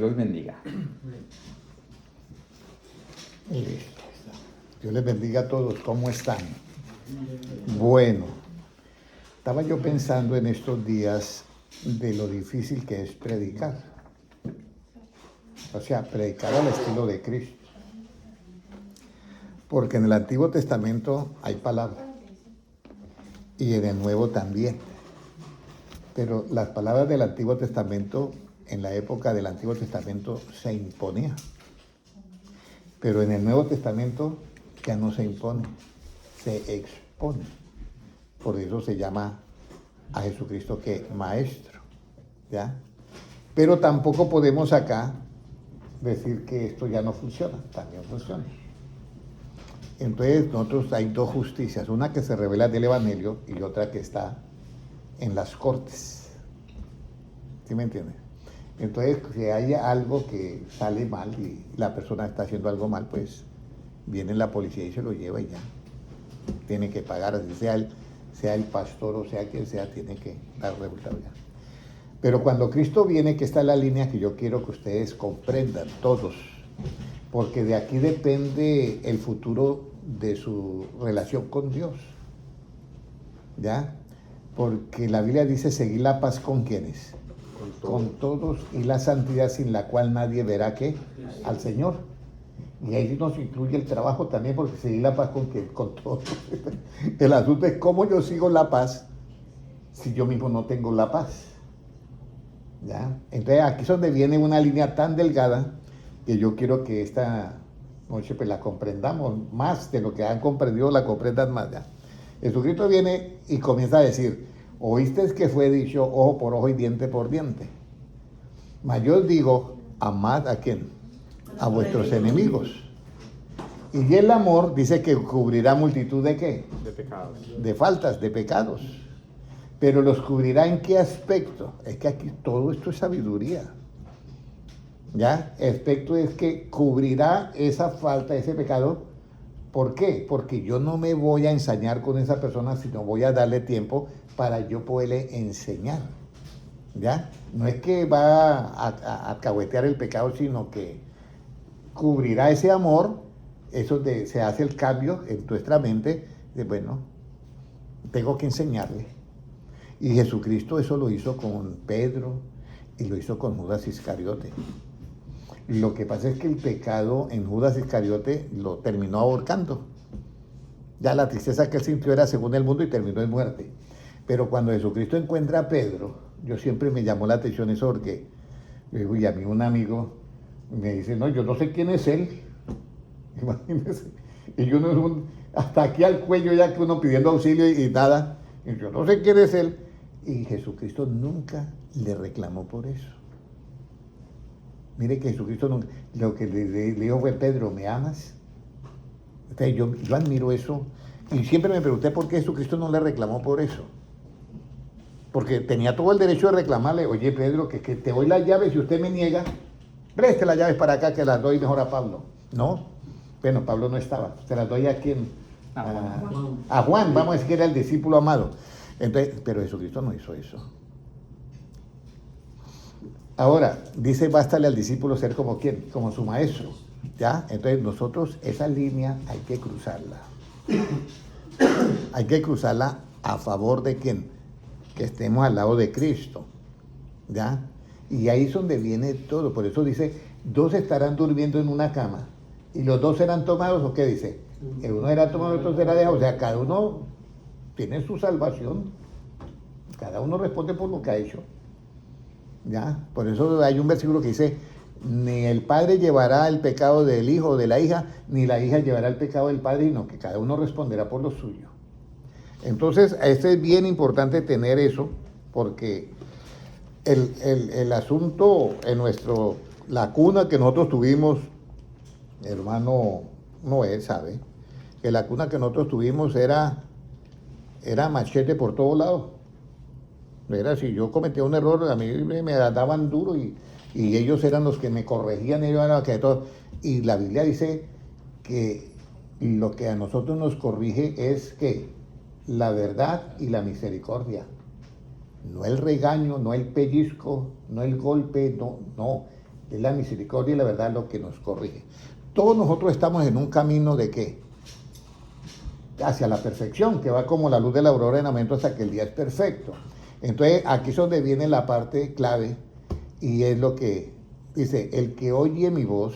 Dios bendiga. Listo. Dios les bendiga a todos. ¿Cómo están? Bueno, estaba yo pensando en estos días de lo difícil que es predicar. O sea, predicar al estilo de Cristo. Porque en el Antiguo Testamento hay palabra. Y en el Nuevo también. Pero las palabras del Antiguo Testamento, en la época del Antiguo Testamento, se imponían. Pero en el Nuevo Testamento ya no se impone, se expone. Por eso se llama a Jesucristo que maestro, ¿ya? Pero tampoco podemos acá decir que esto ya no funciona, también funciona. Entonces nosotros hay dos justicias, una que se revela del Evangelio y otra que está en las cortes. ¿Sí me entiendes? Entonces, si hay algo que sale mal y la persona está haciendo algo mal, pues viene la policía y se lo lleva y ya. Tiene que pagar, así sea el pastor o sea quien sea, tiene que dar resultado ya. Pero cuando Cristo viene, que está en la línea que yo quiero que ustedes comprendan, todos, porque de aquí depende el futuro de su relación con Dios. ¿Ya? Porque la Biblia dice seguir la paz con quienes. Con todos, y la santidad sin la cual nadie verá ¿qué? Al Señor. Y ahí nos incluye el trabajo también, porque seguir la paz con ¿qué? Con todos. El asunto es cómo yo sigo la paz si yo mismo no tengo la paz. ¿Ya? Entonces aquí es donde viene una línea tan delgada que yo quiero que esta noche pues la comprendamos más de lo que han comprendido, la comprendan más. ¿Ya? Jesucristo viene y comienza a decir: oíste que fue dicho ojo por ojo y diente por diente. Mas yo os digo, amad ¿a quién? A vuestros enemigos. Y el amor dice que cubrirá multitud de ¿qué? De pecados. De faltas, de pecados. Pero los cubrirá ¿en qué aspecto? Es que aquí todo esto es sabiduría. ¿Ya? El aspecto es que cubrirá esa falta, ese pecado. ¿Por qué? Porque yo no me voy a ensañar con esa persona, sino voy a darle tiempo para yo poderle enseñar. ¿Ya? No es que va a alcahuetear el pecado, sino que cubrirá ese amor. Eso se hace el cambio en nuestra mente de, bueno, tengo que enseñarle. Y Jesucristo eso lo hizo con Pedro y lo hizo con Judas Iscariote. Lo que pasa es que el pecado en Judas Iscariote lo terminó ahorcando. Ya la tristeza que él sintió era según el mundo y terminó en muerte. Pero cuando Jesucristo encuentra a Pedro, yo siempre me llamó la atención eso porque, y a mí un amigo me dice, no, yo no sé quién es él. Imagínense. Y yo no hasta aquí al cuello ya que uno pidiendo auxilio y nada. Y yo no sé quién es él. Y Jesucristo nunca le reclamó por eso. Mire que Jesucristo nunca, lo que le dijo fue: Pedro, ¿me amas? Entonces yo admiro eso. Y siempre me pregunté por qué Jesucristo no le reclamó por eso. Porque tenía todo el derecho de reclamarle: oye Pedro, que te doy las llaves y usted me niega, preste las llaves para acá que las doy mejor a Pablo. No, bueno, Pablo no estaba, se las doy a quién, a Juan, vamos a decir que era el discípulo amado. Entonces, pero Jesucristo no hizo eso. Ahora, dice, bástale al discípulo ser como quién, como su maestro. ¿Ya? Entonces nosotros esa línea hay que cruzarla. Hay que cruzarla a favor de quién, que estemos al lado de Cristo. ¿Ya? Y ahí es donde viene todo. Por eso dice, dos estarán durmiendo en una cama y los dos serán tomados, ¿o qué dice? El uno será tomado, el otro será dejado. O sea, cada uno tiene su salvación. Cada uno responde por lo que ha hecho. ¿Ya? Por eso hay un versículo que dice, ni el padre llevará el pecado del hijo o de la hija, ni la hija llevará el pecado del padre, sino que cada uno responderá por lo suyo. Entonces, es bien importante tener eso, porque el asunto en la cuna que nosotros tuvimos, hermano Noé sabe, que la cuna que nosotros tuvimos era machete por todos lados. Era, si yo cometía un error, a mí me daban duro y ellos eran los que me corregían, ellos eran los que todo. Y la Biblia dice que lo que a nosotros nos corrige es que la verdad y la misericordia. No el regaño, no el pellizco, no el golpe, no. Es la misericordia y la verdad lo que nos corrige. Todos nosotros estamos en un camino de ¿qué? Hacia la perfección, que va como la luz de la aurora en aumento hasta que el día es perfecto. Entonces, aquí es donde viene la parte clave, y es lo que dice: el que oye mi voz,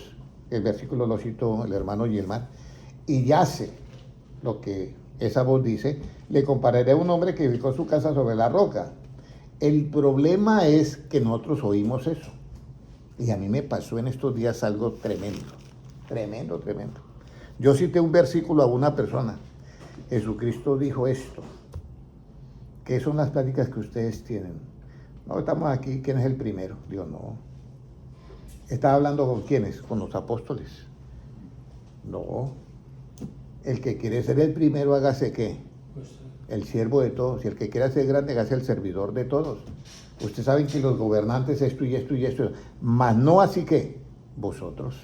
el versículo lo citó el hermano Gilmar, y hace lo que esa voz dice, le compararé a un hombre que edificó su casa sobre la roca. El problema es que nosotros oímos eso. Y a mí me pasó en estos días algo tremendo, tremendo, tremendo. Yo cité un versículo a una persona. Jesucristo dijo esto: ¿qué son las pláticas que ustedes tienen? No, estamos aquí, ¿quién es el primero? Digo, no. ¿Estaba hablando con quiénes? Con los apóstoles. No. El que quiere ser el primero, hágase ¿qué? El siervo de todos. Y el que quiera ser grande, hágase el servidor de todos. Ustedes saben que los gobernantes esto y esto y esto, mas no así que vosotros.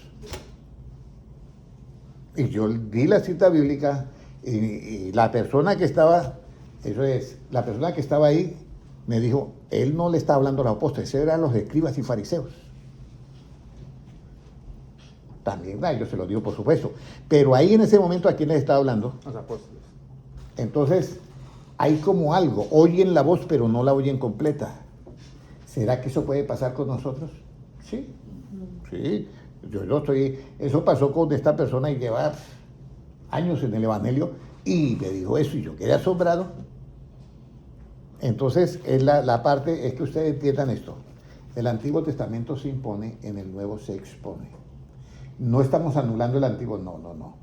Y yo di la cita bíblica y la persona que estaba, eso es, la persona que estaba ahí me dijo, él no le estaba hablando a los apóstoles, esos eran los escribas y fariseos. También yo se lo digo por supuesto, pero ahí en ese momento ¿a quién les estaba hablando? Los apóstoles. Entonces hay como algo, oyen la voz pero no la oyen completa. ¿Será que eso puede pasar con nosotros? Sí, sí. Eso pasó con esta persona y lleva años en el Evangelio y me dijo eso y yo quedé asombrado. Entonces la parte es que ustedes entiendan esto. El Antiguo Testamento se impone, en el Nuevo se expone. No estamos anulando el Antiguo, no.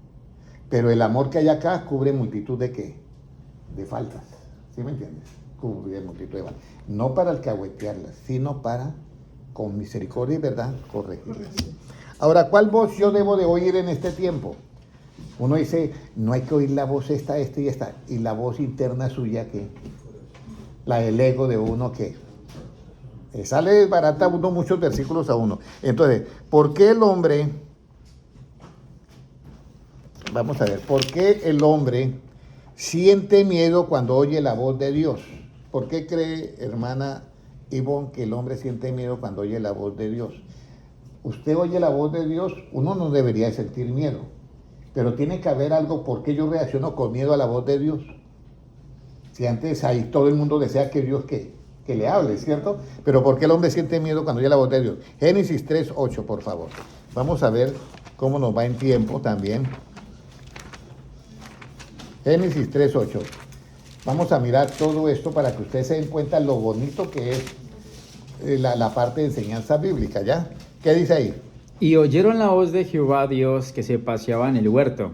Pero el amor que hay acá cubre multitud de ¿qué? De faltas. ¿Sí me entiendes? Cubre multitud de faltas. No para alcahuetearlas, sino para, con misericordia y verdad, corregirlas. Ahora, ¿cuál voz yo debo de oír en este tiempo? Uno dice, no hay que oír la voz esta y esta. Y la voz interna suya, ¿qué? La del ego de uno, ¿qué? Sale barata uno muchos versículos a uno. Entonces, ¿por qué el hombre... Vamos a ver, ¿por qué el hombre siente miedo cuando oye la voz de Dios? ¿Por qué cree, hermana Ivonne, que el hombre siente miedo cuando oye la voz de Dios? Usted oye la voz de Dios, uno no debería sentir miedo, pero tiene que haber algo. ¿Por qué yo reacciono con miedo a la voz de Dios? Si antes ahí todo el mundo desea que Dios que le hable, ¿cierto? Pero ¿por qué el hombre siente miedo cuando oye la voz de Dios? Génesis 3:8, por favor. Vamos a ver cómo nos va en tiempo también. Génesis 3:8. Vamos a mirar todo esto para que ustedes se den cuenta lo bonito que es la parte de enseñanza bíblica, ¿ya? ¿Qué dice ahí? Y oyeron la voz de Jehová Dios que se paseaba en el huerto,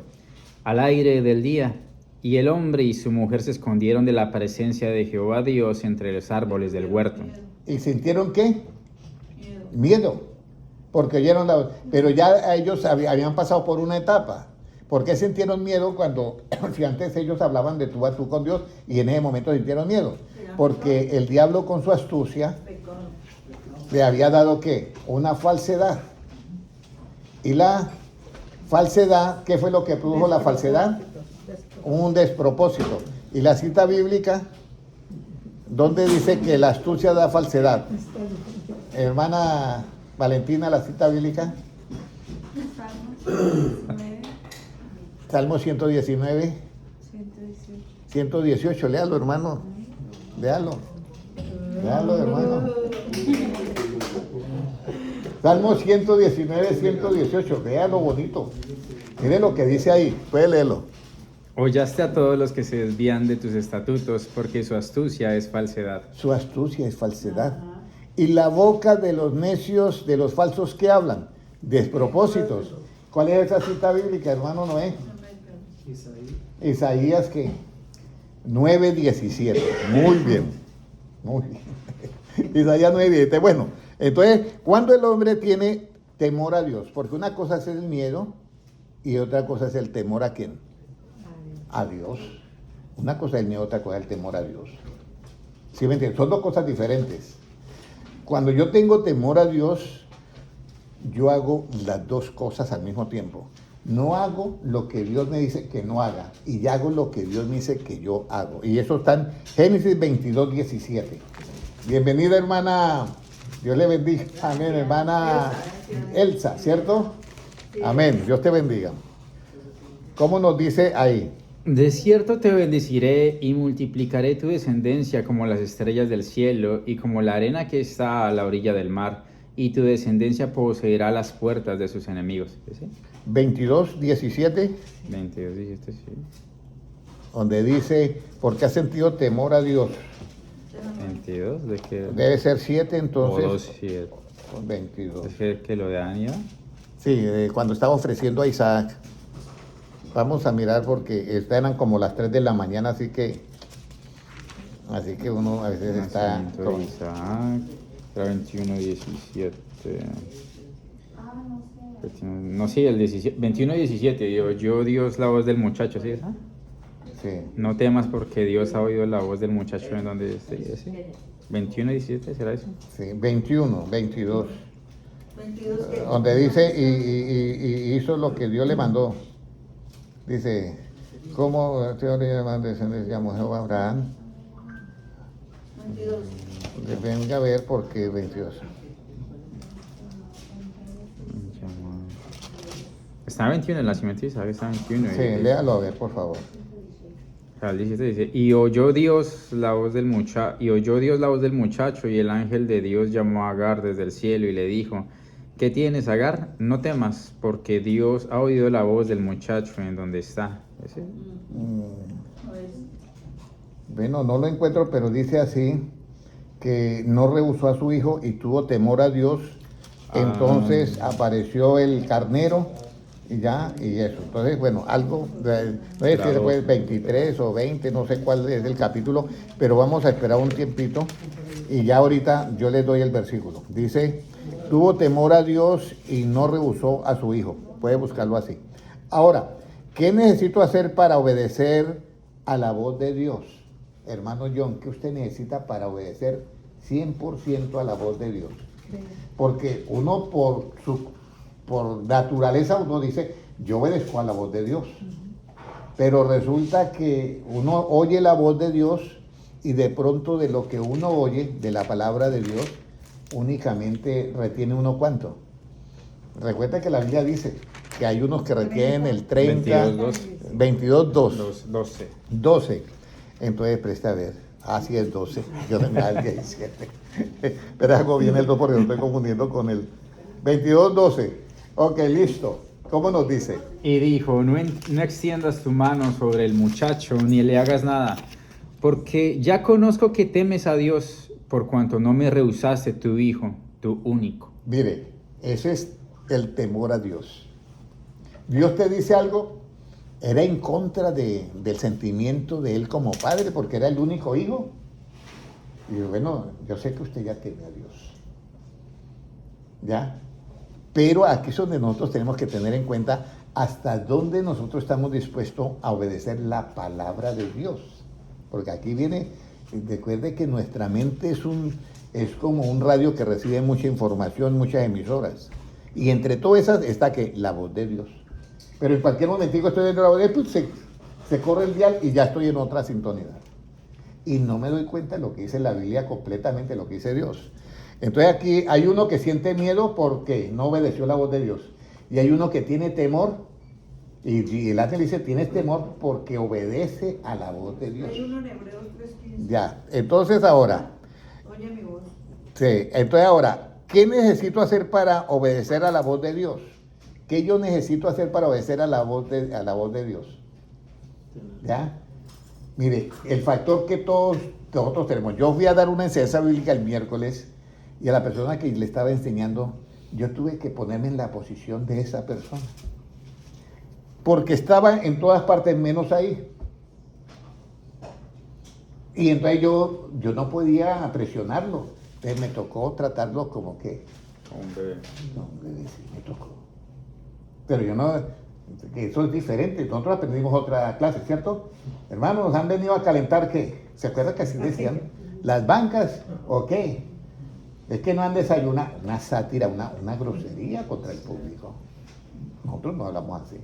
al aire del día, y el hombre y su mujer se escondieron de la presencia de Jehová Dios entre los árboles del huerto. ¿Y sintieron qué? Miedo. Porque oyeron la voz. Pero ya ellos habían pasado por una etapa. ¿Por qué sintieron miedo cuando, si antes ellos hablaban de tú a tú con Dios y en ese momento sintieron miedo? Porque el diablo con su astucia le había dado ¿qué? Una falsedad. Y la falsedad, ¿qué fue lo que produjo la falsedad? Un despropósito. Y la cita bíblica, ¿dónde dice que la astucia da falsedad? Hermana Valentina, la cita bíblica. Salmo 119, 118, léalo, hermano. Léalo, hermano. Salmo 119, 118, léalo bonito. Mire lo que dice ahí, puede leerlo. Hollaste a todos los que se desvían de tus estatutos, porque su astucia es falsedad. Su astucia es falsedad. Y la boca de los necios, de los falsos que hablan, despropósitos. ¿Cuál es esa cita bíblica, hermano Noé? Isaías ¿qué? 9:17. Muy bien. Isaías 9:17. Bueno, entonces, ¿cuándo el hombre tiene temor a Dios? Porque una cosa es el miedo y otra cosa es el temor a ¿quién? A Dios. Una cosa es el miedo, otra cosa es el temor a Dios. ¿Sí me entiendes? Son dos cosas diferentes. Cuando yo tengo temor a Dios, yo hago las dos cosas al mismo tiempo. No hago lo que Dios me dice que no haga, y hago lo que Dios me dice que yo hago. Y eso está en Génesis 22:17. Bienvenida, hermana Dios le bendiga. Amén, hermana Elsa, ¿cierto? Amén. Dios te bendiga. ¿Cómo nos dice ahí? De cierto te bendeciré y multiplicaré tu descendencia como las estrellas del cielo y como la arena que está a la orilla del mar, y tu descendencia poseerá las puertas de sus enemigos. ¿Sí? 22, 17, 22, 17, sí. donde dice, porque has sentido temor a Dios. 22, ¿de qué? Debe ser 7, O entonces. 2, 7. 22. ¿Es que lo de Ania? Sí, cuando estaba ofreciendo a Isaac. Vamos a mirar porque eran como las 3 de la mañana, así que uno a veces está Nacimiento de Isaac, era 21, 17. No, sí, el 17, 21, 17. Yo Dios, la voz del muchacho, ¿sí esa? Sí. No temas porque Dios ha oído la voz del muchacho en donde esté ese. 21, 17, ¿será eso? Sí, 21, 22. 22 Donde dice, y hizo lo que Dios le mandó. Dice, ¿cómo teoría de descendencia llamó Jehová a Abraham? 22. Venga a ver porque 22. Está 21, el nacimiento de Isaac está 21. Sí, léalo a ver, por favor. El 17 dice, y oyó Dios la voz del muchacho, y el ángel de Dios llamó a Agar desde el cielo y le dijo, ¿qué tienes, Agar? No temas, porque Dios ha oído la voz del muchacho en donde está. ¿Ese? Bueno, no lo encuentro, pero dice así, que no rehusó a su hijo y tuvo temor a Dios. Entonces apareció el carnero y ya, y eso. Entonces, bueno, algo, no sé si después 23 o 20, no sé cuál es el capítulo, pero vamos a esperar un tiempito y ya ahorita yo les doy el versículo. Dice, tuvo temor a Dios y no rehusó a su hijo. Puede buscarlo así. Ahora, ¿qué necesito hacer para obedecer a la voz de Dios? Hermano John, ¿qué usted necesita para obedecer 100% a la voz de Dios? Porque uno por naturaleza uno dice, yo obedezco a la voz de Dios. Pero resulta que uno oye la voz de Dios y de pronto de lo que uno oye, de la palabra de Dios, únicamente retiene uno ¿cuánto? Recuerda que la Biblia dice que hay unos que retienen el 30, 22, 2. 12. 12. Entonces, presta a ver. Así es 12. Yo no me da el 17. Pero hago bien el 2 porque lo estoy confundiendo con el 22, 12. Ok, listo. ¿Cómo nos dice? Y dijo, no extiendas tu mano sobre el muchacho, ni le hagas nada, porque ya conozco que temes a Dios, por cuanto no me rehusaste tu hijo, tu único. Mire, ese es el temor a Dios. Dios te dice algo, era en contra del sentimiento de él como padre, porque era el único hijo. Y bueno, yo sé que usted ya teme a Dios. ¿Ya? Pero aquí es donde nosotros tenemos que tener en cuenta hasta dónde nosotros estamos dispuestos a obedecer la palabra de Dios. Porque aquí viene, recuerde que nuestra mente es como un radio que recibe mucha información, muchas emisoras. Y entre todas esas está que la voz de Dios. Pero en cualquier momentico estoy viendo la voz de Dios, pues se corre el dial y ya estoy en otra sintonía. Y no me doy cuenta de lo que dice la Biblia completamente, lo que dice Dios. Entonces aquí hay uno que siente miedo porque no obedeció la voz de Dios. Y hay uno que tiene temor. Y el ángel dice, tienes temor porque obedece a la voz de Dios. Hay uno en Hebreos 3:15. Ya, entonces ahora. Oye mi voz. Sí, entonces ahora, ¿qué necesito hacer para obedecer a la voz de Dios? ¿Qué yo necesito hacer para obedecer a la voz de Dios? ¿Ya? Mire, el factor que todos nosotros tenemos. Yo fui a dar una enseñanza bíblica el miércoles y a la persona que le estaba enseñando, yo tuve que ponerme en la posición de esa persona. Porque estaba en todas partes menos ahí. Y entonces yo no podía presionarlo. Entonces me tocó tratarlo como que... Un bebé. No, un bebé sí me tocó. Pero yo no... que eso es diferente. Nosotros aprendimos otra clase, ¿cierto? Hermanos, ¿han venido a calentar qué? ¿Se acuerdan que así decían? ¿Las bancas o qué? Es que no han desayunado. Una sátira, una grosería contra el público. Nosotros no hablamos así.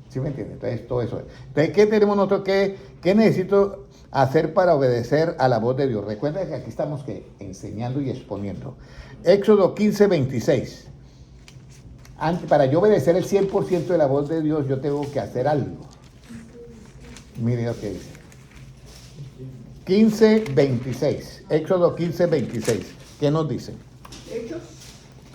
¿Sí me entienden? Entonces, todo eso. Entonces, ¿qué tenemos nosotros? ¿Qué necesito? hacer para obedecer a la voz de Dios? Recuerda que aquí estamos enseñando y exponiendo. Éxodo 15, 26. Para yo obedecer el 100% de la voz de Dios, yo tengo que hacer algo. Mire lo que dice. 15, 26. Éxodo 15, 26. ¿Qué nos dice? Hechos.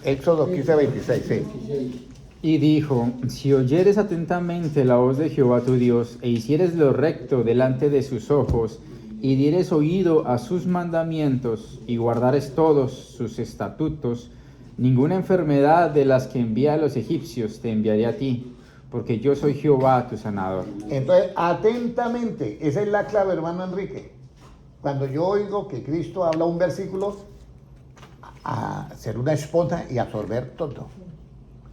Éxodo 15, 26, sí. Y dijo, si oyeres atentamente la voz de Jehová tu Dios, e hicieres lo recto delante de sus ojos, y dieres oído a sus mandamientos, y guardares todos sus estatutos, ninguna enfermedad de las que envía a los egipcios te enviaré a ti, porque yo soy Jehová tu sanador. Entonces, atentamente, esa es la clave, hermano Enrique. Cuando yo oigo que Cristo habla un versículo, a ser una esponja y absorber todo.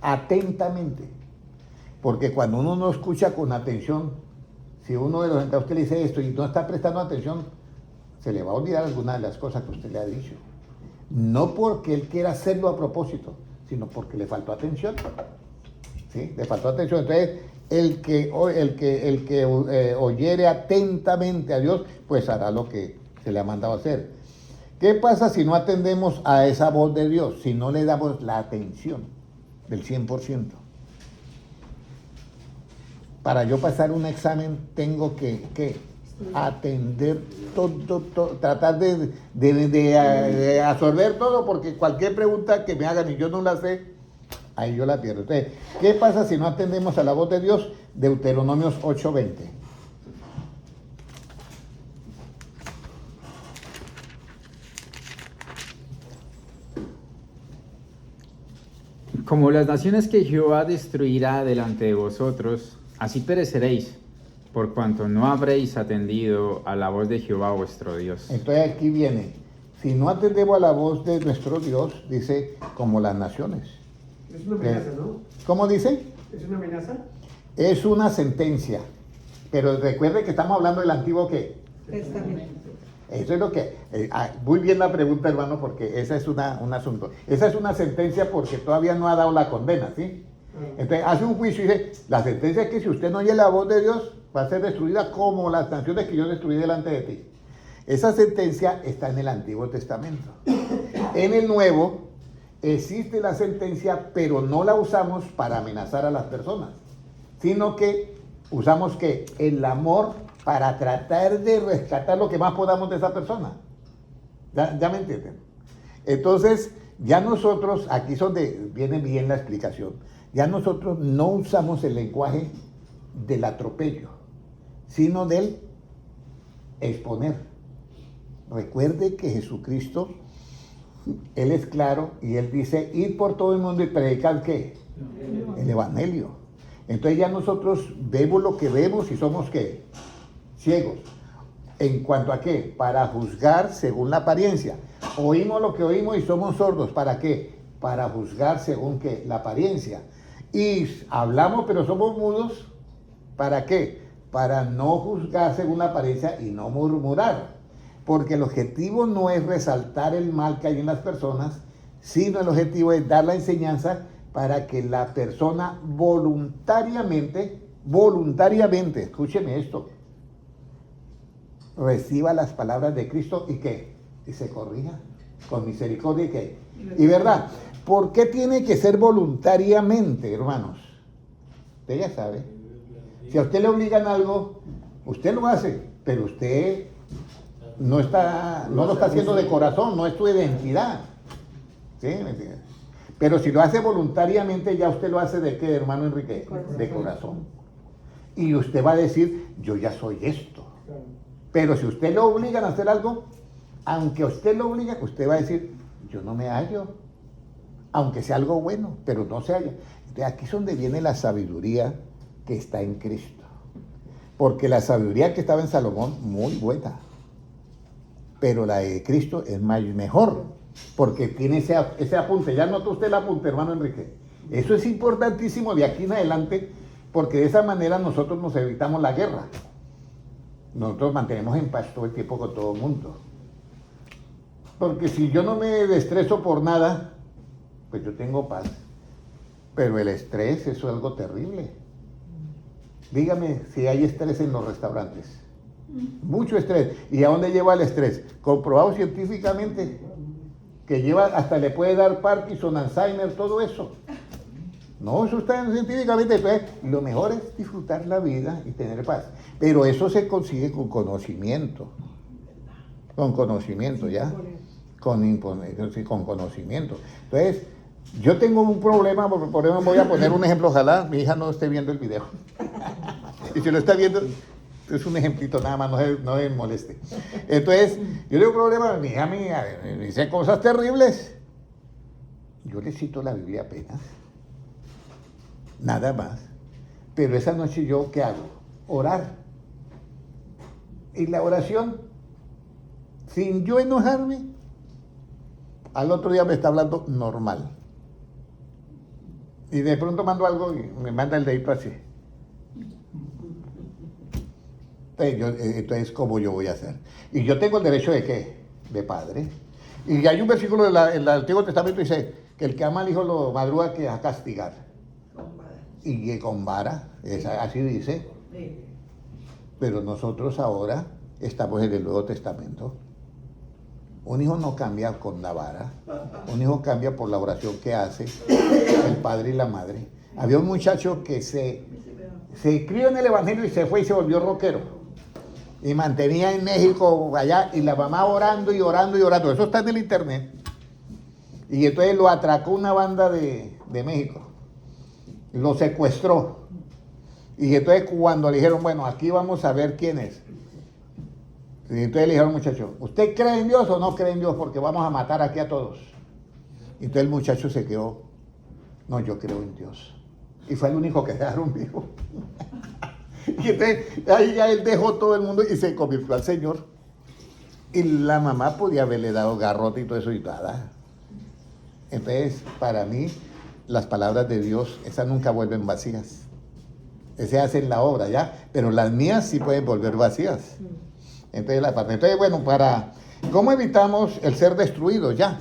Atentamente. Porque cuando uno no escucha con atención, si uno de los entrados usted le dice esto y no está prestando atención, se le va a olvidar alguna de las cosas que usted le ha dicho. No porque él quiera hacerlo a propósito, sino porque le faltó atención. ¿Sí? Le faltó atención. Entonces, el que oyere atentamente a Dios, pues hará lo que se le ha mandado hacer. ¿Qué pasa si no atendemos a esa voz de Dios? Si no le damos la atención del 100%. Para yo pasar un examen tengo que atender todo, tratar de absorber todo, porque cualquier pregunta que me hagan y yo no la sé, ahí yo la pierdo. Entonces, ¿qué pasa si no atendemos a la voz de Dios? Deuteronomios 8:20. Como las naciones que Jehová destruirá delante de vosotros, así pereceréis, por cuanto no habréis atendido a la voz de Jehová vuestro Dios. Entonces aquí viene, si no atendemos a la voz de nuestro Dios, dice, como las naciones. Es una amenaza, ¿no? ¿Cómo dice? ¿Es una amenaza? Es una sentencia, pero recuerde que estamos hablando del antiguo ¿qué? Testamento. Eso es lo que... muy bien la pregunta, hermano, porque esa es un asunto. Esa es una sentencia porque todavía no ha dado la condena, ¿sí? Entonces hace un juicio y dice, la sentencia es que si usted no oye la voz de Dios, va a ser destruida como las naciones que yo destruí delante de ti. Esa sentencia está en el Antiguo Testamento. En el Nuevo existe la sentencia, pero no la usamos para amenazar a las personas, sino que usamos ¿qué? El amor para tratar de rescatar lo que más podamos de esa persona. ¿Ya me entienden? Entonces, ya nosotros, aquí es donde viene bien la explicación, ya nosotros no usamos el lenguaje del atropello, sino del exponer. Recuerde que Jesucristo, Él es claro y Él dice, ir por todo el mundo y predicar ¿qué? El Evangelio. Entonces ya nosotros vemos lo que vemos y somos ¿qué? Ciegos. ¿En cuanto a qué? Para juzgar según la apariencia. Oímos lo que oímos y somos sordos. ¿Para qué? Para juzgar según ¿qué? La apariencia. Y hablamos pero somos mudos. ¿Para qué? Para no juzgar según la apariencia y no murmurar. Porque el objetivo no es resaltar el mal que hay en las personas, sino el objetivo es dar la enseñanza para que la persona voluntariamente, escúcheme esto, reciba las palabras de Cristo y ¿qué? Y se corrija con misericordia y ¿qué? Y verdad. ¿Por qué tiene que ser voluntariamente, hermanos? Usted ya sabe. Si a usted le obligan algo, usted lo hace, pero usted no lo está haciendo de corazón, no es tu identidad. ¿Sí? ¿Me entiendes? Pero si lo hace voluntariamente, ya usted lo hace ¿de qué, hermano Enrique? De corazón. Y usted va a decir, yo ya soy esto. Pero si usted lo obligan a hacer algo, aunque usted lo obliga, usted va a decir, yo no me hallo. Aunque sea algo bueno, pero no se halla. De aquí es donde viene la sabiduría que está en Cristo. Porque la sabiduría que estaba en Salomón, muy buena. Pero la de Cristo es mejor. Porque tiene ese apunte. Ya notó usted el apunte, hermano Enrique. Eso es importantísimo de aquí en adelante, porque de esa manera nosotros nos evitamos la guerra. Nosotros mantenemos en paz todo el tiempo con todo el mundo. Porque si yo no me destreso por nada, pues yo tengo paz. Pero el estrés, eso es algo terrible. Dígame si hay estrés en los restaurantes. Mucho estrés. ¿Y a dónde lleva el estrés? Comprobado científicamente que lleva, hasta le puede dar Parkinson, Alzheimer, todo eso. No, eso está científicamente. Entonces, lo mejor es disfrutar la vida y tener paz. Pero eso se consigue con conocimiento. Con conocimiento, ¿ya? Con conocimiento. Entonces, yo tengo un problema, por ejemplo, voy a poner un ejemplo, ojalá mi hija no esté viendo el video. Y si lo está viendo, es un ejemplito nada más, no se moleste. Entonces, yo tengo un problema, mi hija me dice cosas terribles. Yo le cito la Biblia apenas, nada más. Pero esa noche yo, ¿qué hago? Orar. Y la oración, sin yo enojarme, al otro día me está hablando normal. Y de pronto mando algo y me manda el dedito así. Entonces, ¿cómo yo voy a hacer? Y yo tengo el derecho de ¿qué? De padre. Y hay un versículo en el Antiguo Testamento que dice que el que ama al hijo lo madruga que a castigar. Con vara. Y que con vara, así dice. Sí. Pero nosotros ahora estamos en el Nuevo Testamento. Un hijo no cambia con la vara, un hijo cambia por la oración que hace el padre y la madre. Había un muchacho que se crió en el Evangelio y se fue y se volvió rockero. Y mantenía en México allá, y la mamá orando y orando y orando. Eso está en el internet. Y entonces lo atracó una banda de México. Lo secuestró. Y entonces cuando le dijeron, bueno, aquí vamos a ver quién es. Y entonces le dijeron al muchacho, ¿usted cree en Dios o no cree en Dios? Porque vamos a matar aquí a todos. Y entonces el muchacho se quedó, no, yo creo en Dios. Y fue el único que dejaron vivo. Y entonces ahí ya él dejó todo el mundo y se convirtió al Señor. Y la mamá podía haberle dado garrote y todo eso y nada. Entonces, para mí, las palabras de Dios, esas nunca vuelven vacías. Esas hacen la obra, ¿ya? Pero las mías sí pueden volver vacías. Entonces, bueno, ¿cómo evitamos el ser destruidos ya?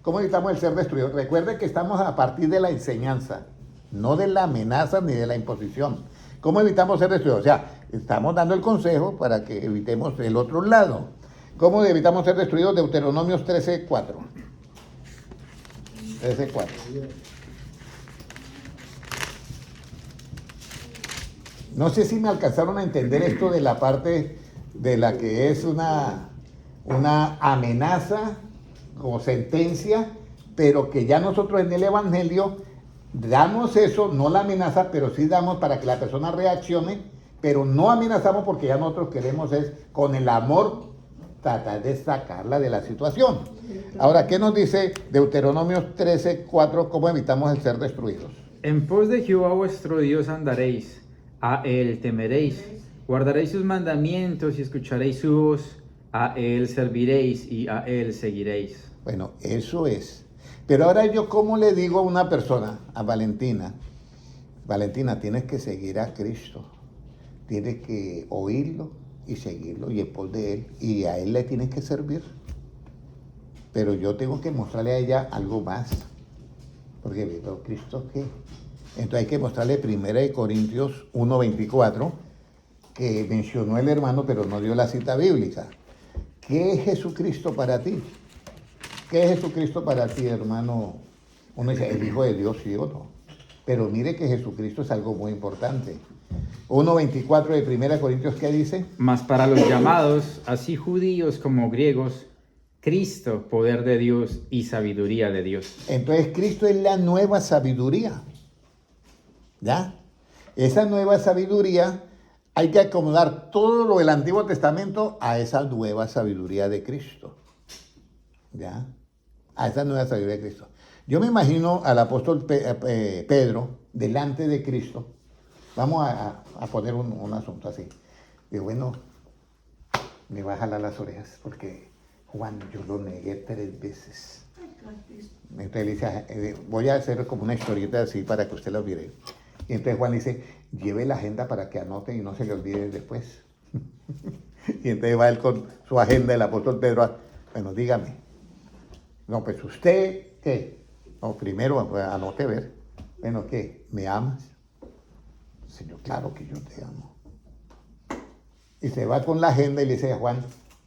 ¿Cómo evitamos el ser destruidos? Recuerde que estamos a partir de la enseñanza, no de la amenaza ni de la imposición. ¿Cómo evitamos ser destruidos? O sea, estamos dando el consejo para que evitemos el otro lado. ¿Cómo evitamos ser destruidos? Deuteronomios 13:4. 13:4. No sé si me alcanzaron a entender esto de la parte de la que es una amenaza o sentencia, pero que ya nosotros en el Evangelio damos eso, no la amenaza, pero sí damos para que la persona reaccione, pero no amenazamos porque ya nosotros queremos es con el amor tratar de sacarla de la situación. Ahora, ¿qué nos dice Deuteronomios 13:4? ¿Cómo evitamos el ser destruidos? En pos de Jehová vuestro Dios andaréis, a él temeréis, guardaréis sus mandamientos y escucharéis su voz, a él serviréis y a él seguiréis. Bueno, eso es. Pero ahora yo, ¿cómo le digo a una persona, a Valentina? Valentina, tienes que seguir a Cristo, tienes que oírlo y seguirlo y en pos de él, y a él le tienes que servir. Pero yo tengo que mostrarle a ella algo más, porque ¿pero Cristo qué? Entonces hay que mostrarle 1 Corintios 1:24, que mencionó el hermano, pero no dio la cita bíblica. ¿Qué es Jesucristo para ti? ¿Qué es Jesucristo para ti, hermano? Uno dice, el Hijo de Dios, sí o no. Pero mire que Jesucristo es algo muy importante. 1:24 de 1 Corintios, ¿qué dice? Mas para los llamados, así judíos como griegos, Cristo, poder de Dios y sabiduría de Dios. Entonces Cristo es la nueva sabiduría. ¿Ya? Esa nueva sabiduría hay que acomodar todo lo del Antiguo Testamento a esa nueva sabiduría de Cristo. ¿Ya? A esa nueva sabiduría de Cristo. Yo me imagino al apóstol Pedro delante de Cristo. Vamos a poner un asunto así. Y bueno, me va a jalar las orejas porque Juan, yo lo negué 3 veces. Entonces le dice, voy a hacer como una historieta así para que usted lo mire. Y entonces Juan dice, lleve la agenda para que anote y no se le olvide después. Y entonces va él con su agenda, el apóstol Pedro, bueno, dígame. No, pues usted, ¿qué? No, primero anote ver. Bueno, ¿qué? ¿Me amas? Señor, claro que yo te amo. Y se va con la agenda y le dice a Juan,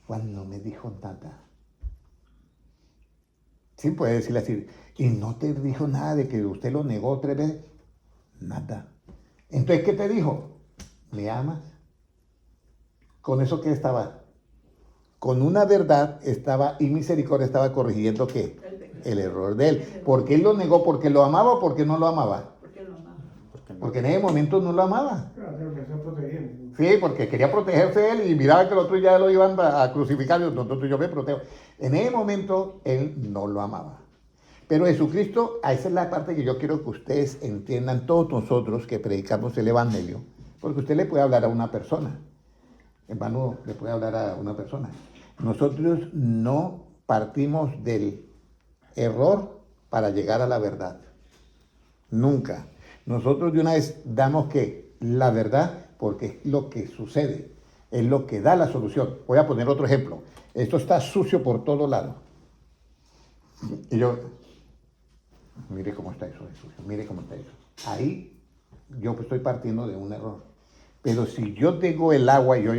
Juan no me dijo nada. Sí, puede decirle así, y no te dijo nada de que usted lo negó 3 veces. Nada. Entonces, ¿qué te dijo? ¿Me amas? ¿Con eso qué estaba? Con una verdad estaba, y misericordia estaba corrigiendo ¿qué? El error de él. ¿Por qué él lo negó? ¿Porque lo amaba o porque no lo amaba? Porque lo amaba. Porque en ese momento no lo amaba. Claro, tengo que estar protegiendo. Sí, porque quería protegerse de él y miraba que los otros ya lo iban a crucificar y entonces yo me protejo. En ese momento él no lo amaba. Pero Jesucristo, esa es la parte que yo quiero que ustedes entiendan, todos nosotros que predicamos el Evangelio, porque usted le puede hablar a una persona, hermano, le puede hablar a una persona. Nosotros no partimos del error para llegar a la verdad. Nunca. Nosotros de una vez damos que la verdad, porque es lo que sucede, es lo que da la solución. Voy a poner otro ejemplo. Esto está sucio por todo lado. Y yo, mire cómo está eso, mire cómo está eso. Ahí yo estoy partiendo de un error. Pero si yo tengo el agua y yo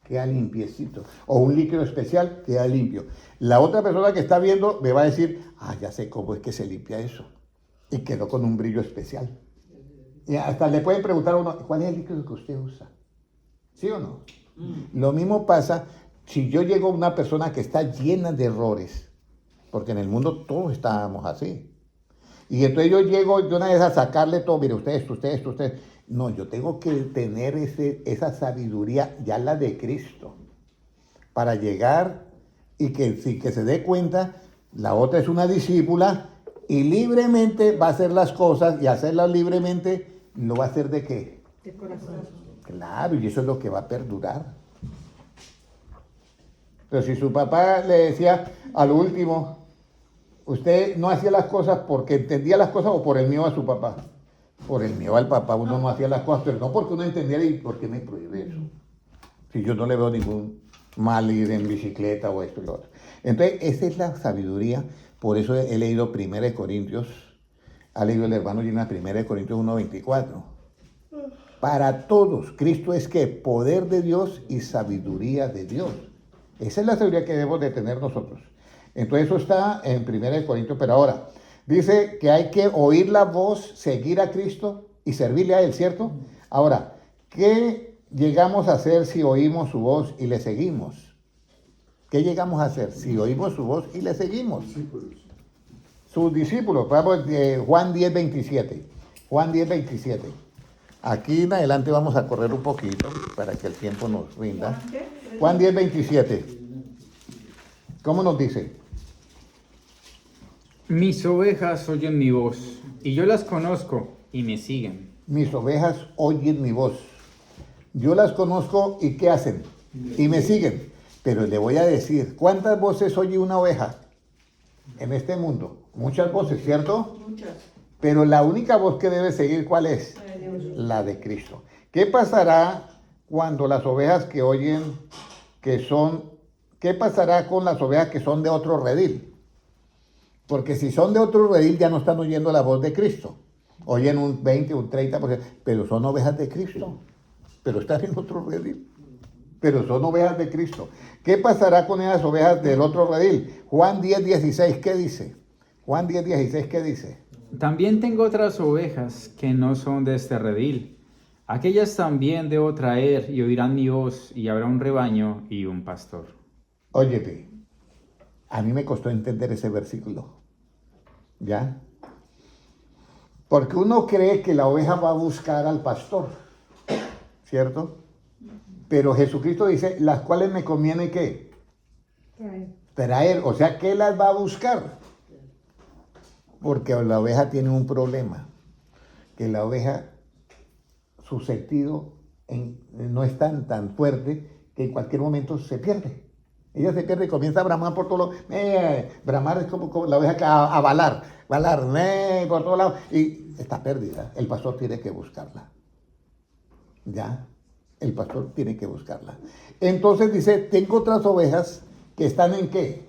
queda limpiecito. O un líquido especial, queda limpio. La otra persona que está viendo me va a decir, ya sé cómo es que se limpia eso. Y quedó con un brillo especial. Y hasta le pueden preguntar a uno, ¿cuál es el líquido que usted usa? ¿Sí o no? Lo mismo pasa si yo llego a una persona que está llena de errores, porque en el mundo todos estábamos así. Y entonces yo llego de una vez a sacarle todo, mire, usted. No, yo tengo que tener esa sabiduría, ya la de Cristo, para llegar y que se dé cuenta, la otra es una discípula y libremente va a hacer las cosas y hacerlas libremente, ¿lo va a hacer de qué? De corazón. Claro, y eso es lo que va a perdurar. Pero si su papá le decía al último, usted no hacía las cosas porque entendía las cosas o por el miedo a su papá. Por el miedo al papá uno no hacía las cosas, pero no porque uno entendiera y por qué me prohíbe eso. Si yo no le veo ningún mal ir en bicicleta o esto y lo otro. Entonces, esa es la sabiduría. Por eso he leído 1 Corintios, ha leído el hermano Gina 1 Corintios 1:24. Para todos, Cristo es que poder de Dios y sabiduría de Dios. Esa es la sabiduría que debemos de tener nosotros. Entonces eso está en 1 Corintios, pero ahora dice que hay que oír la voz, seguir a Cristo y servirle a Él, ¿cierto? Ahora, ¿qué llegamos a hacer si oímos su voz y le seguimos? ¿Qué llegamos a hacer si oímos su voz y le seguimos? Sus discípulos, vamos, Juan 10:27. Juan 10:27. Aquí en adelante vamos a correr un poquito para que el tiempo nos rinda. Juan 10:27. ¿Cómo nos dice? Mis ovejas oyen mi voz, y yo las conozco y me siguen. Mis ovejas oyen mi voz. Yo las conozco y ¿qué hacen? Y me siguen. Pero le voy a decir, ¿cuántas voces oye una oveja en este mundo? Muchas voces, ¿cierto? Muchas. Pero la única voz que debe seguir, ¿cuál es? Ay, Dios. La de Cristo. ¿Qué pasará cuando las ovejas que oyen, qué pasará con las ovejas que son de otro redil? Porque si son de otro redil ya no están oyendo la voz de Cristo. Oyen un 20, un 30%, pero son ovejas de Cristo. Pero están en otro redil. Pero son ovejas de Cristo. ¿Qué pasará con esas ovejas del otro redil? Juan 10:16, ¿qué dice? Juan 10:16, ¿qué dice? También tengo otras ovejas que no son de este redil. Aquellas también debo traer y oirán mi voz, y habrá un rebaño y un pastor. Óyete, a mí me costó entender ese versículo. ¿Ya? Porque uno cree que la oveja va a buscar al pastor, ¿cierto? Pero Jesucristo dice, las cuales me conviene ¿qué? Traer. O sea, ¿qué las va a buscar? Porque la oveja tiene un problema, que la oveja, su sentido no es tan fuerte que en cualquier momento se pierde. Ella se pierde y comienza a bramar por todos lados. Bramar es como la oveja que a balar por todos lados y está perdida. El pastor tiene que buscarla. ¿Ya? El pastor tiene que buscarla. Entonces dice, tengo otras ovejas que están ¿en qué?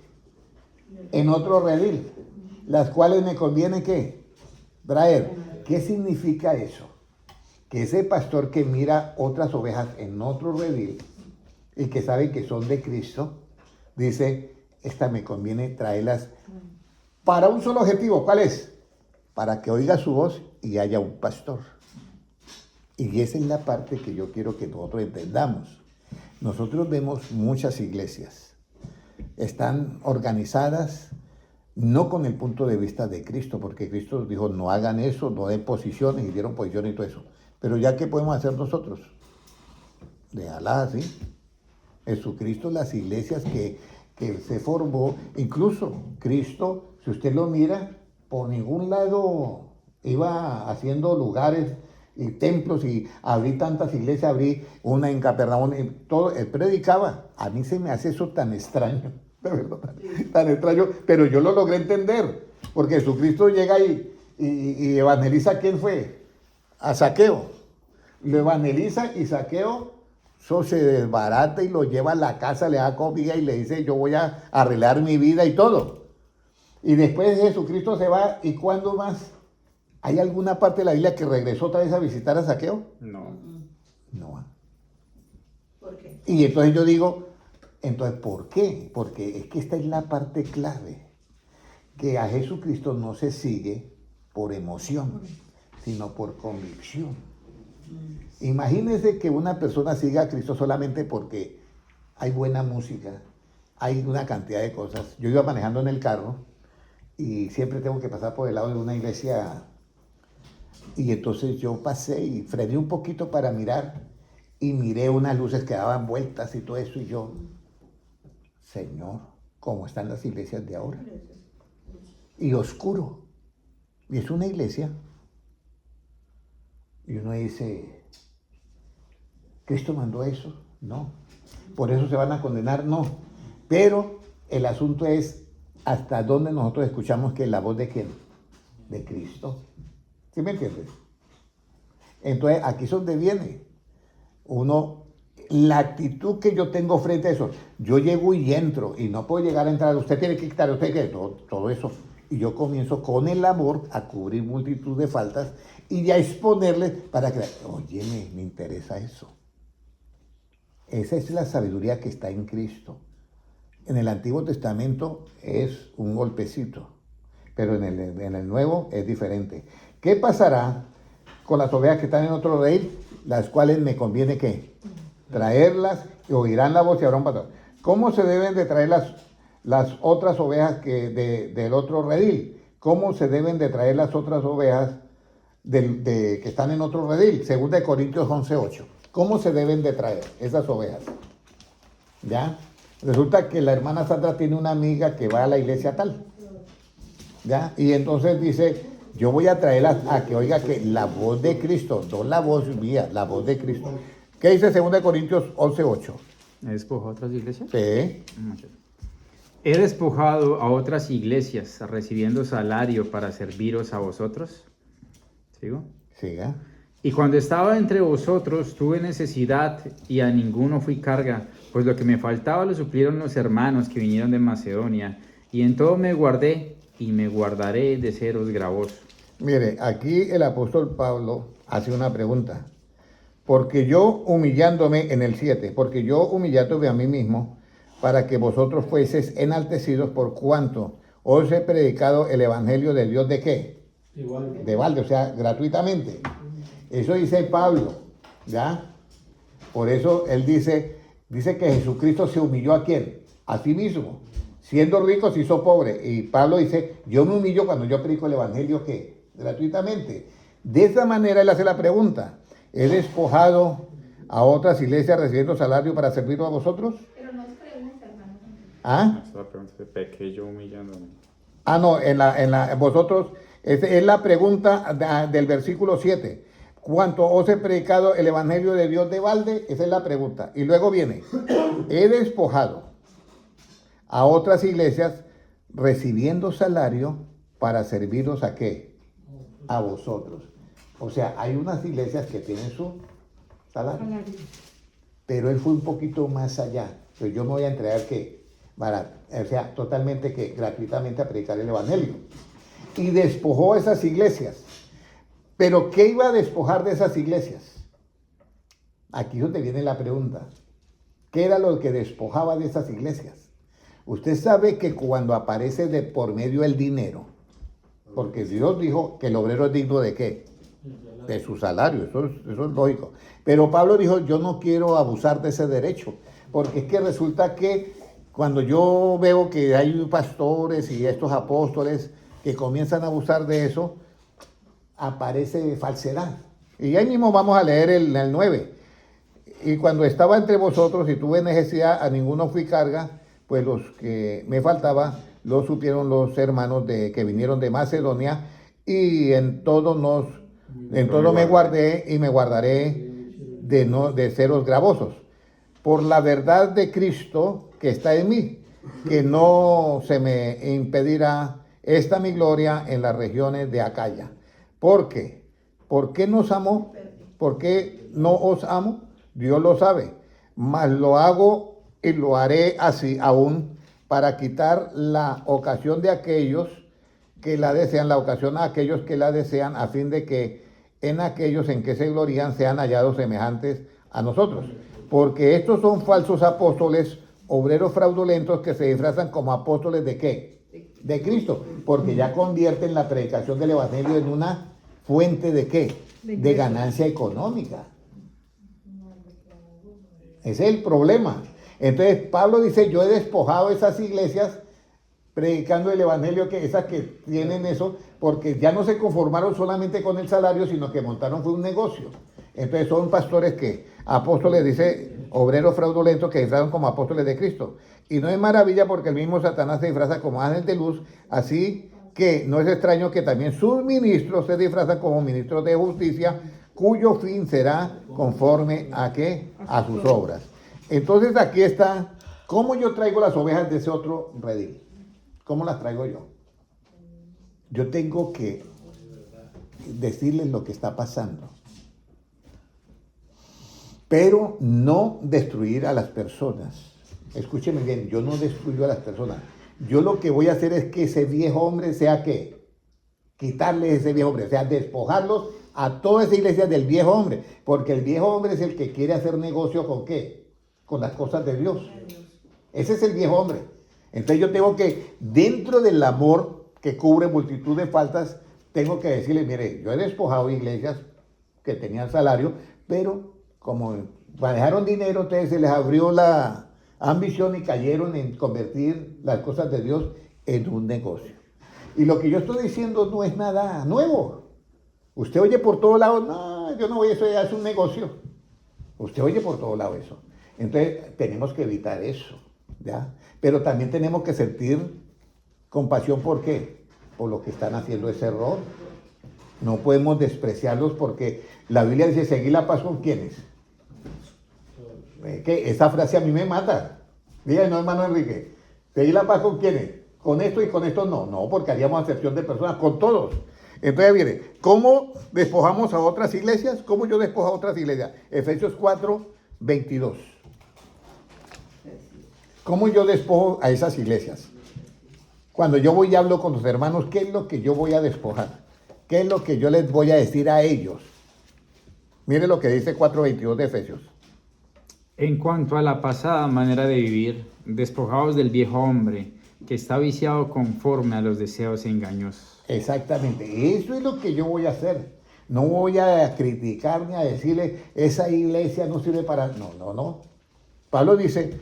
En otro redil, las cuales me conviene ¿qué? Traer. ¿Qué significa eso? que ese pastor que mira otras ovejas en otro redil y que sabe que son de Cristo, dice, esta me conviene traerlas para un solo objetivo. ¿Cuál es? Para que oiga su voz y haya un pastor. Y esa es la parte que yo quiero que nosotros entendamos. Nosotros vemos muchas iglesias. Están organizadas no con el punto de vista de Cristo, porque Cristo dijo, no hagan eso, no den posiciones, y dieron posiciones y todo eso. Pero ya, ¿qué podemos hacer nosotros? Déjala así. Jesucristo, las iglesias que se formó, incluso Cristo, si usted lo mira, por ningún lado iba haciendo lugares y templos y abrí tantas iglesias, abrí una en Capernaum, y todo, él predicaba. A mí se me hace eso tan extraño, de verdad, tan extraño, pero yo lo logré entender, porque Jesucristo llega y evangeliza. ¿A quién fue? A Zaqueo. Lo evangeliza y Zaqueo eso se desbarata y lo lleva a la casa, le da comida y le dice, yo voy a arreglar mi vida y todo. Y después Jesucristo se va, ¿y cuándo más? ¿Hay alguna parte de la Biblia que regresó otra vez a visitar a Zaqueo? No. No. ¿Por qué? Y entonces yo digo, entonces, ¿por qué? Porque es que esta es la parte clave, que a Jesucristo no se sigue por emoción, sino por convicción. Imagínense que una persona siga a Cristo solamente porque hay buena música, hay una cantidad de cosas. Yo iba manejando en el carro y siempre tengo que pasar por el lado de una iglesia, y entonces yo pasé y frené un poquito para mirar y miré unas luces que daban vueltas y todo eso, y yo, Señor, ¿cómo están las iglesias de ahora? Y oscuro. Y es una iglesia. Y uno dice, ¿Cristo mandó eso? No. ¿Por eso se van a condenar? No. Pero el asunto es hasta dónde nosotros escuchamos que la voz de quién, de Cristo. ¿Sí me entiendes? Entonces aquí es donde viene uno, la actitud que yo tengo frente a eso. Yo llego y entro y no puedo llegar a entrar. Usted tiene que quitar, usted que todo eso. Y yo comienzo con el amor a cubrir multitud de faltas y a exponerles para que, oye, me interesa eso. Esa es la sabiduría que está en Cristo. En el Antiguo Testamento es un golpecito, pero en el Nuevo es diferente. ¿Qué pasará con las ovejas que están en otro redil, las cuales me conviene que traerlas y oirán la voz y habrá un pastor? ¿Cómo se deben de traer las otras ovejas del otro redil? ¿Cómo se deben de traer las otras ovejas que están en otro redil? Según de Corintios 11:8. ¿Cómo se deben de traer esas ovejas? ¿Ya? Resulta que la hermana Sandra tiene una amiga que va a la iglesia tal. ¿Ya? Y entonces dice, yo voy a traerlas a que oiga que la voz de Cristo, no la voz mía, la voz de Cristo. ¿Qué dice 2 Corintios 11:8? ¿He despojado a otras iglesias? Sí. He despojado a otras iglesias, recibiendo salario para serviros a vosotros. ¿Sigo? Siga. Y cuando estaba entre vosotros tuve necesidad y a ninguno fui carga, pues lo que me faltaba lo suplieron los hermanos que vinieron de Macedonia, y en todo me guardé y me guardaré de seros gravoso. Mire, aquí el apóstol Pablo hace una pregunta. Porque yo humillándome, en el 7, porque yo humillándome a mí mismo, para que vosotros fueseis enaltecidos por cuanto os he predicado el evangelio de Dios, ¿de qué? Igual. De balde, o sea, gratuitamente. Eso dice Pablo, ¿ya? Por eso él dice que Jesucristo se humilló ¿a quién? A sí mismo. Siendo rico se hizo pobre. Y Pablo dice, yo me humillo cuando yo predico el evangelio, ¿qué? Gratuitamente. De esa manera él hace la pregunta, ¿he despojado a otras iglesias recibiendo salario para servir a vosotros? Pero no es pregunta, hermano. ¿Ah? Esta es la pregunta de pequé yo humillándome. Ah, no, vosotros, es la pregunta del versículo 7. ¿Cuánto os he predicado el evangelio de Dios de balde? Esa es la pregunta. Y luego viene, he despojado a otras iglesias recibiendo salario para serviros ¿a qué? A vosotros. O sea, hay unas iglesias que tienen su salario. Pero él fue un poquito más allá. Pues yo me voy a entregar que, o sea, totalmente que gratuitamente a predicar el evangelio. Y despojó a esas iglesias. Pero ¿qué iba a despojar de esas iglesias? Aquí es donde viene la pregunta. ¿Qué era lo que despojaba de esas iglesias? Usted sabe que cuando aparece de por medio el dinero, porque Dios dijo que el obrero es digno ¿de qué? De su salario, eso es lógico. Pero Pablo dijo, yo no quiero abusar de ese derecho, porque es que resulta que cuando yo veo que hay pastores y estos apóstoles que comienzan a abusar de eso, aparece falsedad. Y ahí mismo vamos a leer el 9. Y cuando estaba entre vosotros y tuve necesidad, a ninguno fui carga, pues los que me faltaba, lo supieron los hermanos que vinieron de Macedonia, y en todo me guardé y me guardaré de seros gravosos, por la verdad de Cristo que está en mí, que no se me impedirá esta mi gloria en las regiones de Acaya. ¿Por qué? ¿Por qué nos amó? ¿Por qué no os amo? Dios lo sabe, mas lo hago y lo haré así aún para quitar la ocasión de aquellos que la desean, la ocasión a aquellos que la desean, a fin de que en aquellos en que se glorían sean hallados semejantes a nosotros. Porque estos son falsos apóstoles, obreros fraudulentos que se disfrazan como apóstoles ¿de qué? De Cristo, porque ya convierten la predicación del evangelio en una fuente ¿de qué? De ganancia económica. Ese es el problema. Entonces Pablo dice, yo he despojado esas iglesias predicando el evangelio, que esas que tienen eso, porque ya no se conformaron solamente con el salario, sino que montaron fue un negocio. Entonces son pastores apóstoles, dice, obreros fraudulentos que disfrazan como apóstoles de Cristo. Y no es maravilla porque el mismo Satanás se disfraza como ángel de luz, así que no es extraño que también sus ministros se disfrazan como ministros de justicia, cuyo fin será conforme ¿a qué? A sus obras. Entonces aquí está, ¿cómo yo traigo las ovejas de ese otro redil? ¿Cómo las traigo yo? Yo tengo que decirles lo que está pasando, pero no destruir a las personas. Escúcheme bien, yo no destruyo a las personas. Yo lo que voy a hacer es que ese viejo hombre sea ¿qué? Quitarle ese viejo hombre, o sea, despojarlos a toda esa iglesia del viejo hombre, porque el viejo hombre es el que quiere hacer negocio ¿con qué? Con las cosas de Dios. Ese es el viejo hombre. Entonces yo tengo que, dentro del amor que cubre multitud de faltas, tengo que decirle, mire, yo he despojado iglesias que tenían salario, pero como manejaron dinero, entonces se les abrió la ambición y cayeron en convertir las cosas de Dios en un negocio. Y lo que yo estoy diciendo no es nada nuevo. Usted oye por todos lados, no, yo no voy a eso, ya es un negocio. Usted oye por todos lados eso. Entonces tenemos que evitar eso, ¿ya? Pero también tenemos que sentir compasión, ¿por qué? Por lo que están haciendo ese error. No podemos despreciarlos porque la Biblia dice, seguir la paz con ¿quiénes? Que esa frase a mí me mata. Díganme, no, hermano Enrique, seguir la paz con ¿quiénes? Con esto y con esto no, porque haríamos acepción de personas, con todos. Entonces viene, ¿cómo despojamos a otras iglesias? ¿Cómo yo despojo a otras iglesias? Efesios 4, 22. ¿Cómo yo despojo a esas iglesias? Cuando yo voy y hablo con los hermanos, ¿qué es lo que yo voy a despojar? ¿Qué es lo que yo les voy a decir a ellos? Mire lo que dice 4:22 de Efesios. En cuanto a la pasada manera de vivir, despojaos del viejo hombre, que está viciado conforme a los deseos engañosos. Exactamente, eso es lo que yo voy a hacer. No voy a criticar ni a decirle, esa iglesia no sirve para... No. Pablo dice,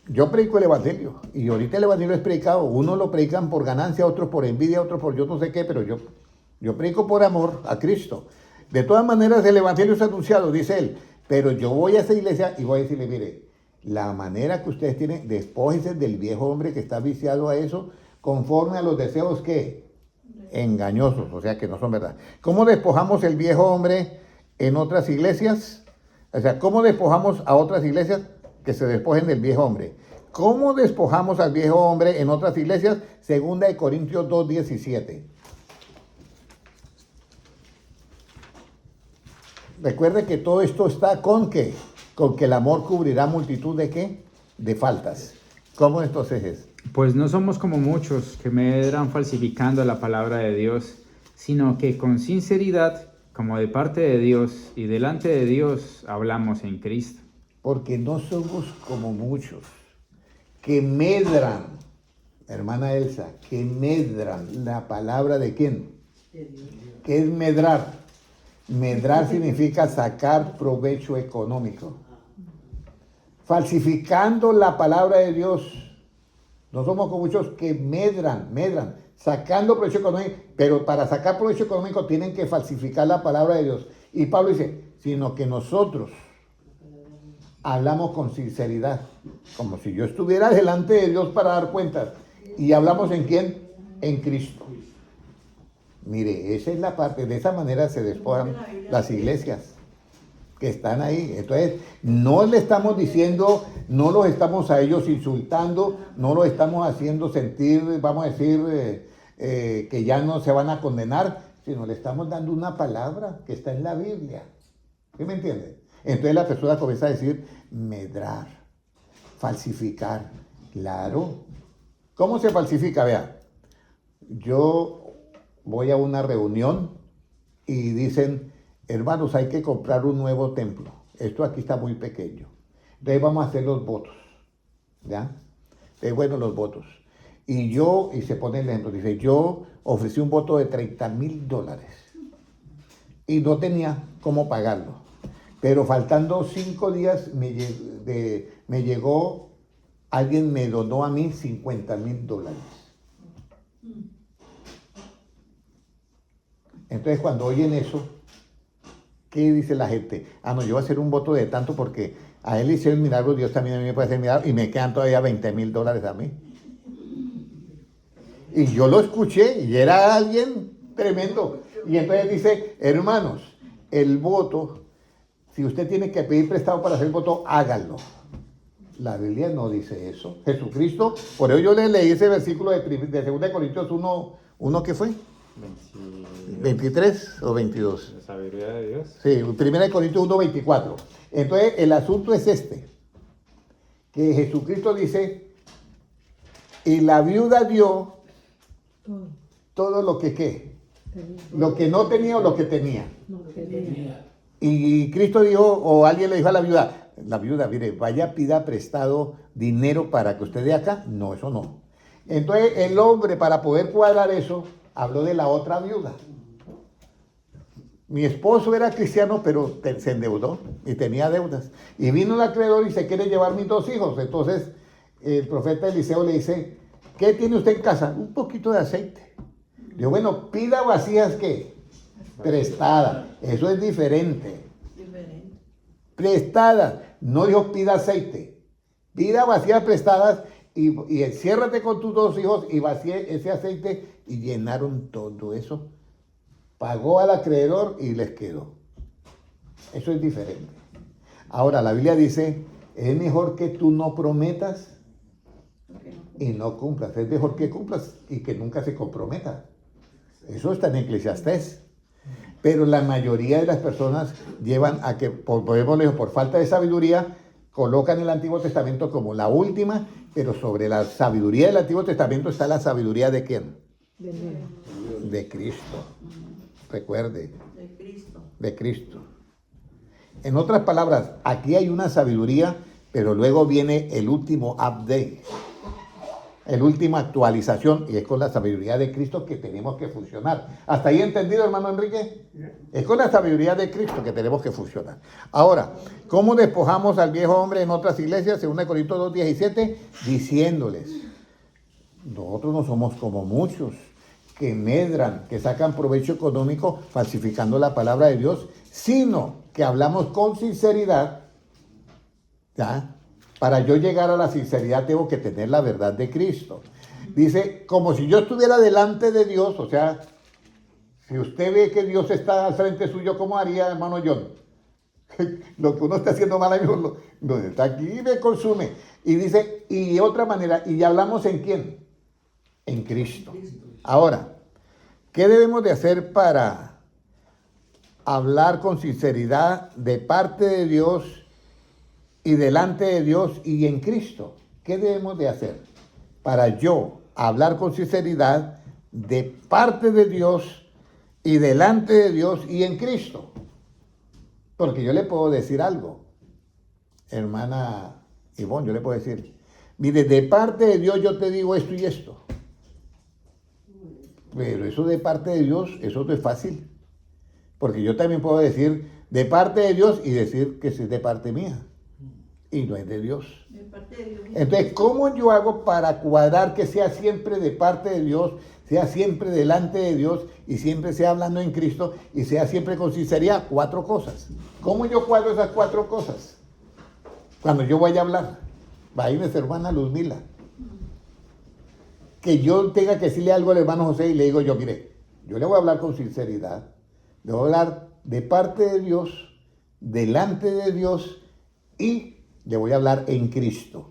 yo predico el evangelio, y ahorita el evangelio es predicado. Unos lo predican por ganancia, otros por envidia, otros por yo no sé qué, pero yo predico por amor a Cristo. De todas maneras, el evangelio es anunciado, dice él, pero yo voy a esa iglesia y voy a decirle, mire, la manera que ustedes tienen, despójense del viejo hombre que está viciado a eso, conforme a los deseos que engañosos, o sea que no son verdad. ¿Cómo despojamos el viejo hombre en otras iglesias? O sea, ¿cómo despojamos a otras iglesias que se despojen del viejo hombre? ¿Cómo despojamos al viejo hombre en otras iglesias? Segunda de Corintios 2:17. Recuerde que todo esto está con ¿qué? Con que el amor cubrirá multitud de ¿qué? De faltas. ¿Cómo entonces es? Pues no somos como muchos que medran falsificando la palabra de Dios, sino que con sinceridad como de parte de Dios y delante de Dios hablamos en Cristo. Porque no somos como muchos que medran, hermana Elsa, que medran la palabra de quién. ¿Qué es medrar? Medrar significa sacar provecho económico. Falsificando la palabra de Dios. No somos como muchos que medran, sacando provecho económico, pero para sacar provecho económico tienen que falsificar la palabra de Dios. Y Pablo dice, sino que nosotros hablamos con sinceridad, como si yo estuviera delante de Dios para dar cuentas. ¿Y hablamos en quién? En Cristo. Mire, esa es la parte, de esa manera se despojan las iglesias que están ahí. Entonces, no le estamos diciendo, no los estamos a ellos insultando, no los estamos haciendo sentir, vamos a decir, que ya no se van a condenar, sino le estamos dando una palabra que está en la Biblia. ¿Sí me entiende? Entonces la persona comienza a decir, medrar, falsificar. Claro. ¿Cómo se falsifica? Vea, yo voy a una reunión y dicen, hermanos, hay que comprar un nuevo templo. Esto aquí está muy pequeño. Entonces vamos a hacer los votos. ¿Ya? Bueno, los votos. Y se pone el ejemplo, dice, yo ofrecí un voto de $30,000 y no tenía cómo pagarlo. Pero faltando 5 días me llegó, alguien me donó a mí $50,000. Entonces cuando oyen eso, ¿qué dice la gente? Ah, no, yo voy a hacer un voto de tanto porque a él le hicieron milagros, Dios también a mí me puede hacer milagros y me quedan todavía $20,000 a mí. Y yo lo escuché y era alguien tremendo. Y entonces dice, hermanos, el voto, si usted tiene que pedir prestado para hacer el voto, hágalo. La Biblia no dice eso. Jesucristo, por ello yo le leí ese versículo de 2 Corintios 1, ¿qué fue? 23 o 22. La sabiduría de Dios. Sí, 1 Corintios 1:24. Entonces, el asunto es que Jesucristo dice, y la viuda dio todo lo que, ¿qué? Lo que no tenía o lo que tenía. Y Cristo dijo, o alguien le dijo a la viuda, mire, vaya, pida prestado dinero para que usted dé acá. No, eso no. Entonces, el hombre, para poder cuadrar eso, habló de la otra viuda. Mi esposo era cristiano, pero se endeudó y tenía deudas. Y vino el acreedor y se quiere llevar mis 2 hijos. Entonces, el profeta Eliseo le dice, ¿qué tiene usted en casa? Un poquito de aceite. Digo, bueno, pida vacías, ¿qué? Prestadas. Eso es diferente. Prestadas. No dijo pida aceite. Pida vacías prestadas y enciérrate con tus 2 hijos y vacíe ese aceite y llenaron todo eso. Pagó al acreedor y les quedó. Eso es diferente. Ahora, la Biblia dice, es mejor que tú no prometas y no cumplas. Es mejor que cumplas y que nunca se comprometa. Eso está en Eclesiastés. Pero la mayoría de las personas llevan a que, por falta de sabiduría, colocan el Antiguo Testamento como la última, pero sobre la sabiduría del Antiguo Testamento está la sabiduría de ¿quién? De Cristo. Recuerde. De Cristo. En otras palabras, aquí hay una sabiduría, pero luego viene el último update, el última actualización, y es con la sabiduría de Cristo que tenemos que funcionar. ¿Hasta ahí entendido, hermano Enrique? Es con la sabiduría de Cristo que tenemos que funcionar. Ahora, ¿cómo despojamos al viejo hombre en otras iglesias? Según Corintios 2:17, diciéndoles, nosotros no somos como muchos que medran, que sacan provecho económico falsificando la palabra de Dios, sino que hablamos con sinceridad. ¿Ya? Para yo llegar a la sinceridad tengo que tener la verdad de Cristo. Dice, como si yo estuviera delante de Dios, o sea, si usted ve que Dios está al frente suyo, ¿cómo haría, hermano John? Lo que uno está haciendo mal, lo está aquí y me consume. Y dice, y otra manera, ¿y hablamos en quién? En Cristo. Ahora, ¿qué debemos de hacer para hablar con sinceridad de parte de Dios y delante de Dios y en Cristo? ¿Qué debemos de hacer para yo hablar con sinceridad de parte de Dios y delante de Dios y en Cristo. Porque yo le puedo decir algo, hermana Ivonne, yo le puedo decir, mire, de parte de Dios yo te digo esto y esto. Pero eso de parte de Dios, eso no es fácil. Porque yo también puedo decir de parte de Dios y decir que es de parte mía. Y no es de Dios. De parte de Dios. Entonces, ¿cómo yo hago para cuadrar que sea siempre de parte de Dios, sea siempre delante de Dios y siempre sea hablando en Cristo y sea siempre con sinceridad? 4 cosas. ¿Cómo yo cuadro esas 4 cosas? Cuando yo vaya a hablar, va a ir nuestra hermana Luzmila. Que yo tenga que decirle algo al hermano José y le digo yo, mire, yo le voy a hablar con sinceridad, le voy a hablar de parte de Dios, delante de Dios y le voy a hablar en Cristo.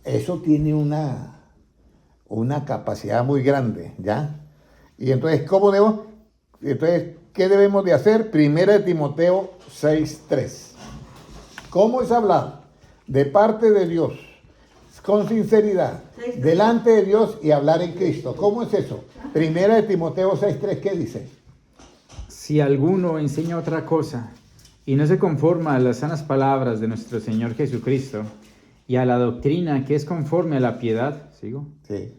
Eso tiene una capacidad muy grande, ¿ya? Y entonces, ¿cómo debo? Entonces, ¿qué debemos de hacer? 1 Timoteo 6:3. ¿Cómo es hablar? De parte de Dios, con sinceridad, delante de Dios y hablar en Cristo. ¿Cómo es eso? 1 Timoteo 6:3, ¿qué dice? Si alguno enseña otra cosa y no se conforma a las sanas palabras de nuestro Señor Jesucristo y a la doctrina que es conforme a la piedad, ¿sigo? Sí.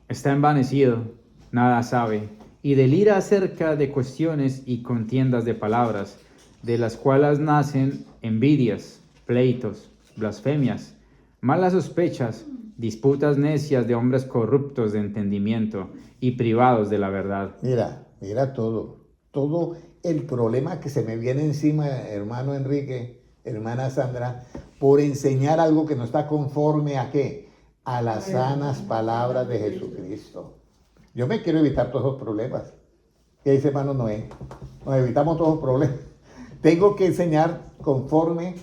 Está envanecido, nada sabe, y delira acerca de cuestiones y contiendas de palabras, de las cuales nacen envidias, pleitos, blasfemias, malas sospechas, disputas necias de hombres corruptos de entendimiento y privados de la verdad. Mira todo el problema que se me viene encima, hermano Enrique, hermana Sandra, por enseñar algo que no está conforme a ¿qué? A las sanas palabras de Jesucristo. Yo me quiero evitar todos esos problemas. ¿Qué dice hermano Noé? Nos evitamos todos los problemas. Tengo que enseñar conforme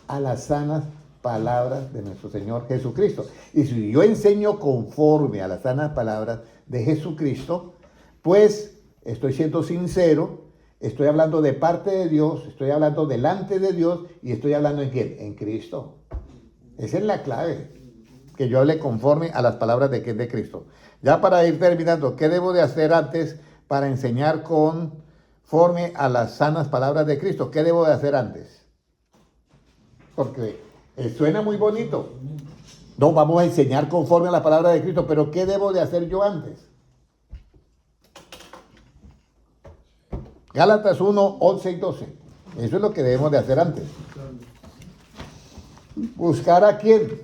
a las sanas palabras de nuestro Señor Jesucristo. Y si yo enseño conforme a las sanas palabras de Jesucristo, pues estoy siendo sincero, estoy hablando de parte de Dios, estoy hablando delante de Dios y estoy hablando ¿en quién? En Cristo. Esa es la clave, que yo hable conforme a las palabras de Cristo. Ya para ir terminando, ¿qué debo de hacer antes para enseñar conforme a las sanas palabras de Cristo? ¿Qué debo de hacer antes? Porque suena muy bonito. No, vamos a enseñar conforme a la palabra de Cristo, pero ¿qué debo de hacer yo antes? Gálatas 1, 11 y 12. Eso es lo que debemos de hacer antes. ¿Buscar a quién?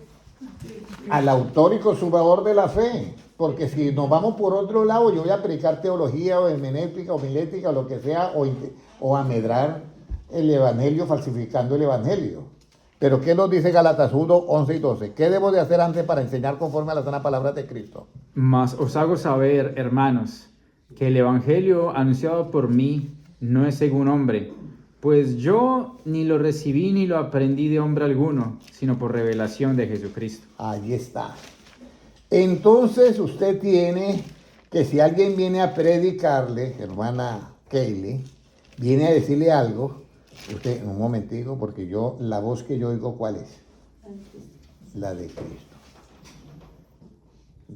Al autor y consumador de la fe. Porque si nos vamos por otro lado, yo voy a predicar teología o hermenéutica o milética o lo que sea, o amedrar el evangelio falsificando el evangelio. Pero ¿qué nos dice Gálatas 1, 11 y 12? ¿Qué debo de hacer antes para enseñar conforme a las sanas palabras de Cristo? Mas os hago saber, hermanos, que el evangelio anunciado por mí no es según hombre, pues yo ni lo recibí ni lo aprendí de hombre alguno, sino por revelación de Jesucristo. Ahí está. Entonces usted tiene que si alguien viene a predicarle, hermana Kaylee, viene a decirle algo, usted, un momentico, porque yo, la voz que yo oigo, ¿cuál es? La de Cristo.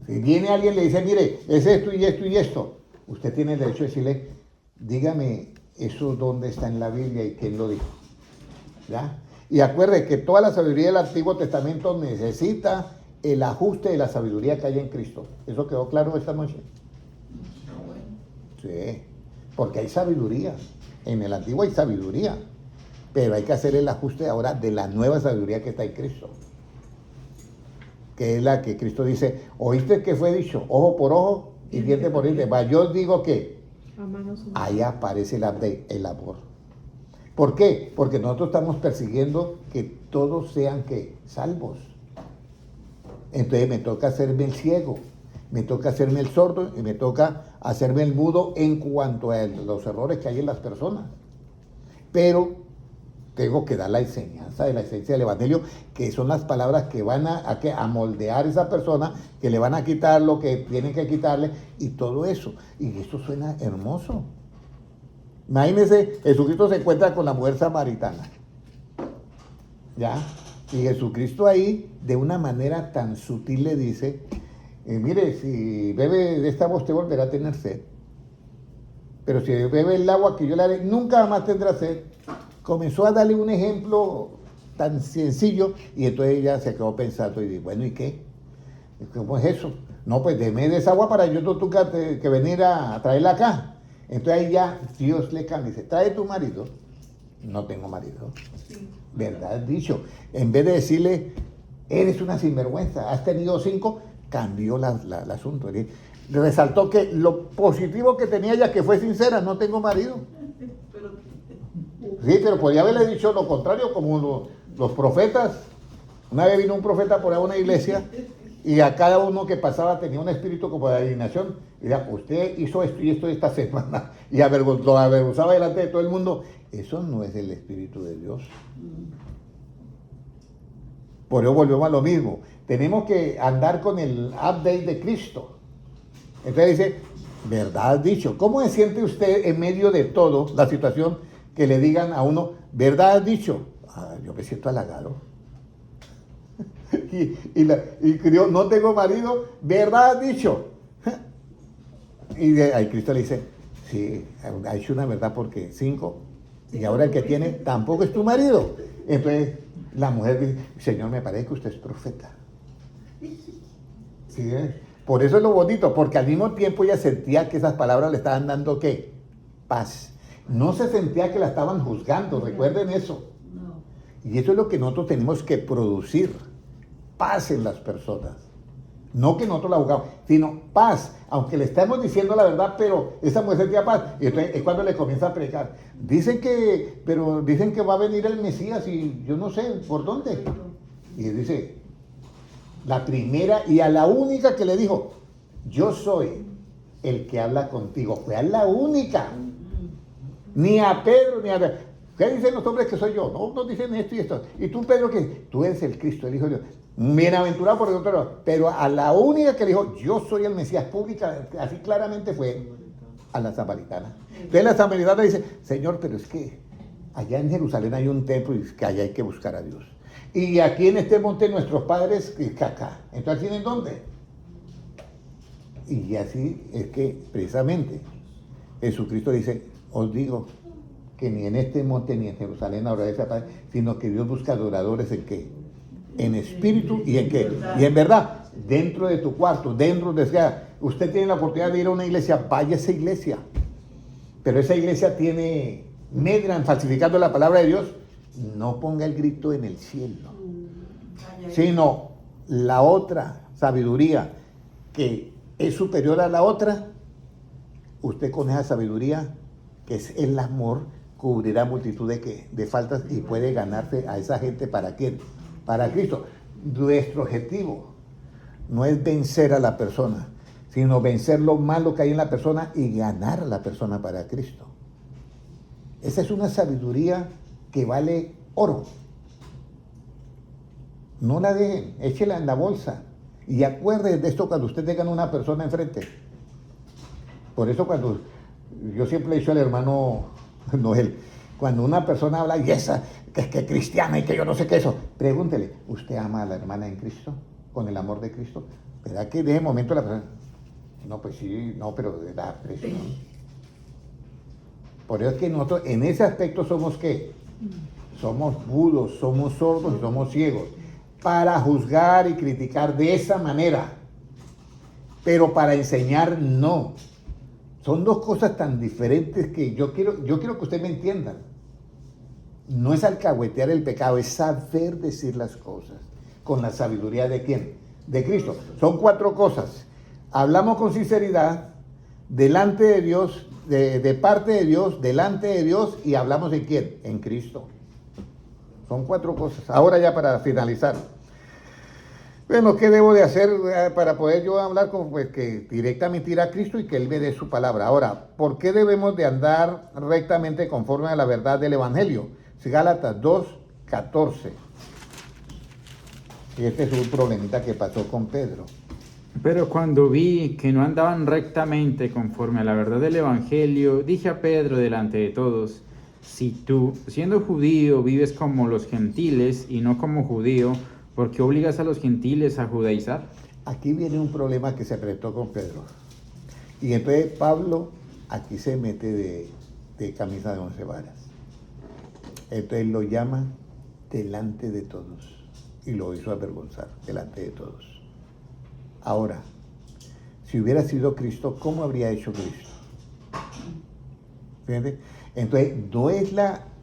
Si viene alguien y le dice, mire, es esto y esto y esto, usted tiene el derecho de decirle, dígame eso dónde está en la Biblia y quién lo dijo. ¿Ya? Y acuerde que toda la sabiduría del Antiguo Testamento necesita el ajuste de la sabiduría que hay en Cristo. ¿Eso quedó claro esta noche? Sí, porque hay sabiduría. En el Antiguo hay sabiduría, pero hay que hacer el ajuste ahora de la nueva sabiduría que está en Cristo. Que es la que Cristo dice, ¿oíste que fue dicho? Ojo por ojo y diente por diente. Yo digo que ahí aparece el amor. ¿Por qué? Porque nosotros estamos persiguiendo que todos sean ¿qué? Salvos. Entonces me toca hacerme el ciego, me toca hacerme el sordo y me toca hacerme el mudo en cuanto a los errores que hay en las personas. Pero tengo que dar la enseñanza de la esencia del evangelio, que son las palabras que van a moldear a esa persona, que le van a quitar lo que tienen que quitarle y todo eso. Y esto suena hermoso. Imagínense, Jesucristo se encuentra con la mujer samaritana. ¿Ya? Y Jesucristo ahí, de una manera tan sutil, le dice, mire, si bebe de esta agua usted volverá a tener sed. pero si bebe el agua que yo le daré, nunca más tendrá sed. Comenzó a darle un ejemplo tan sencillo y entonces ella se quedó pensando y dijo, bueno, ¿y qué? ¿Cómo es eso? No, pues deme de esa agua para yo que venir a traerla acá. Entonces ahí ya Dios le cambia y dice, trae tu marido. No tengo marido. ¿Verdad? Dicho. En vez de decirle, eres una sinvergüenza, has tenido 5, cambió el asunto. Resaltó que lo positivo que tenía ella, que fue sincera, no tengo marido. Sí, pero podía haberle dicho lo contrario, como los profetas. Una vez vino un profeta por ahí a una iglesia y a cada uno que pasaba tenía un espíritu como de adivinación. Y decía, usted hizo esto y esto esta semana y lo avergonzaba delante de todo el mundo. Eso no es el espíritu de Dios. Por eso volvemos a lo mismo. Tenemos que andar con el update de Cristo. Entonces dice, verdad dicho. ¿Cómo se siente usted en medio de todo la situación que le digan a uno, verdad dicho? Yo me siento halagado. y yo no tengo marido, verdad dicho. Y ahí Cristo le dice, sí, ha hecho una verdad porque 5, y ahora el que tiene tampoco es tu marido. Entonces la mujer dice, Señor, me parece que usted es profeta. ¿Sí? Por eso es lo bonito, porque al mismo tiempo ella sentía que esas palabras le estaban dando ¿qué? Paz. No se sentía que la estaban juzgando, recuerden eso. Y eso es lo que nosotros tenemos que producir, paz en las personas. No que nosotros la juzgamos, sino paz, aunque le estamos diciendo la verdad, pero esa mujer sentía paz. Y entonces es cuando le comienza a predicar. Dicen que va a venir el Mesías y yo no sé por dónde. Y dice, la primera y a la única que le dijo, yo soy el que habla contigo. Fue a la única. Ni a Pedro, ni a... ¿Qué dicen los hombres que soy yo? No, nos dicen esto y esto. ¿Y tú, Pedro, qué? Tú eres el Cristo, el Hijo de Dios. Bienaventurado por el otro. Pero a la única que le dijo, yo soy el Mesías pública, así claramente fue a la samaritana. Entonces la samaritana dice, Señor, pero es que allá en Jerusalén hay un templo y es que allá hay que buscar a Dios. Y aquí en este monte nuestros padres, que acá. Entonces, ¿tienen dónde? Y así es que precisamente Jesucristo dice, os digo que ni en este monte ni en Jerusalén habrá esa paz, sino que Dios busca adoradores en qué, en espíritu y en qué, y en verdad, dentro de tu cuarto, dentro de usted tiene la oportunidad de ir a una iglesia, vaya a esa iglesia, pero esa iglesia medran falsificando la palabra de Dios, no ponga el grito en el cielo, sino la otra sabiduría que es superior a la otra, usted con esa sabiduría que es el amor, cubrirá multitud de faltas y puede ganarse a esa gente. ¿Para quién? Para Cristo. Nuestro objetivo no es vencer a la persona, sino vencer lo malo que hay en la persona y ganar a la persona para Cristo. Esa es una sabiduría que vale oro. No la dejen, échela en la bolsa. Y acuérdense de esto cuando usted tenga una persona enfrente. Por eso cuando... Yo siempre le he dicho al hermano Noel, cuando una persona habla y esa, que es que cristiana y que yo no sé qué eso, pregúntele, ¿usted ama a la hermana en Cristo? ¿Con el amor de Cristo? ¿Verdad que de ese momento la persona, no, pues sí, no, pero da presión? Por eso es que nosotros en ese aspecto somos ¿qué? Somos mudos, somos sordos y somos ciegos para juzgar y criticar de esa manera, pero para enseñar no. Son dos cosas tan diferentes que yo quiero que usted me entienda. No es alcahuetear el pecado, es saber decir las cosas con la sabiduría de ¿quién? De Cristo. Son 4 cosas. Hablamos con sinceridad, delante de Dios, de parte de Dios, delante de Dios, y hablamos en ¿quién? En Cristo. Son 4 cosas. Ahora ya para finalizar. Bueno, ¿qué debo de hacer para poder yo hablar pues, que directamente ir a Cristo y que Él me dé su palabra? Ahora, ¿por qué debemos de andar rectamente conforme a la verdad del Evangelio? Gálatas 2:14. Y este es un problemita que pasó con Pedro. Pero cuando vi que no andaban rectamente conforme a la verdad del Evangelio, dije a Pedro delante de todos, si tú, siendo judío, vives como los gentiles y no como judío, ¿por qué obligas a los gentiles a judaizar? Aquí viene un problema que se presentó con Pedro. Y entonces Pablo aquí se mete de camisa de 11 varas. Entonces lo llama delante de todos y lo hizo avergonzar delante de todos. Ahora, si hubiera sido Cristo, ¿cómo habría hecho Cristo? ¿Entiendes? Entonces,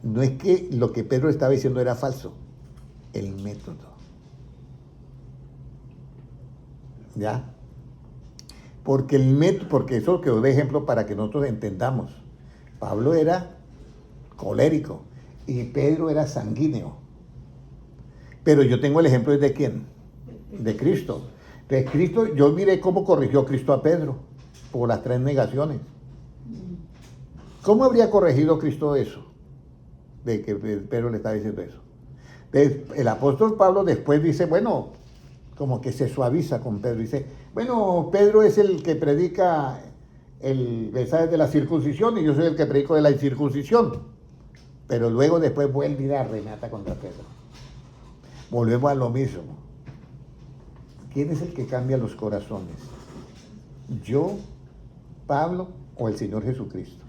no es que lo que Pedro estaba diciendo era falso, el método. ¿Ya? Porque eso quedó de ejemplo para que nosotros entendamos. Pablo era colérico y Pedro era sanguíneo. Pero yo tengo el ejemplo de quién? De Cristo. De Cristo, yo miré cómo corrigió Cristo a Pedro por las 3 negaciones. ¿Cómo habría corregido Cristo eso? De que Pedro le estaba diciendo eso. El apóstol Pablo después dice, bueno, como que se suaviza con Pedro. Dice, bueno, Pedro es el que predica el mensaje de la circuncisión y yo soy el que predico de la incircuncisión. Pero luego después vuelve y la remata contra Pedro. Volvemos a lo mismo. ¿Quién es el que cambia los corazones? ¿Yo, Pablo o el Señor Jesucristo?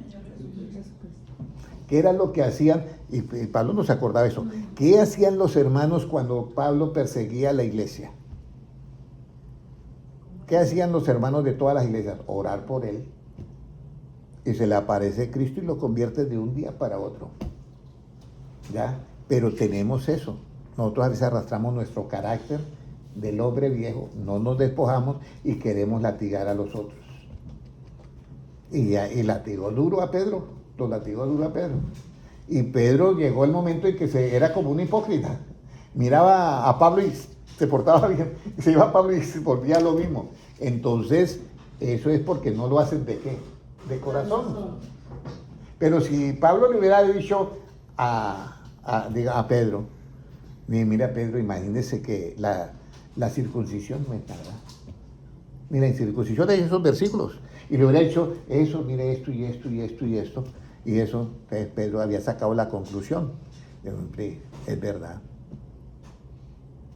¿Qué era lo que hacían? Y Pablo no se acordaba de eso. ¿Qué hacían los hermanos cuando Pablo perseguía a la iglesia? ¿Qué hacían los hermanos de todas las iglesias? Orar por él. Y se le aparece Cristo y lo convierte de un día para otro. ¿Ya? Pero tenemos eso. Nosotros a veces arrastramos nuestro carácter del hombre viejo, no nos despojamos y queremos latigar a los otros. Y latigó duro a Pedro, lo latigó duro a Pedro. Y Pedro llegó el momento en que era como un hipócrita. Miraba a Pablo y se portaba bien, y se iba a Pablo y se volvía lo mismo. Entonces, eso es porque no lo hacen de qué, de corazón. Pero si Pablo le hubiera dicho a Pedro, mira Pedro, imagínese que la circuncisión no es nada. Mira, en circuncisión hay esos versículos. Y le hubiera dicho eso, mire esto y esto y esto y esto. Y eso, entonces Pedro había sacado la conclusión. Hombre, es verdad.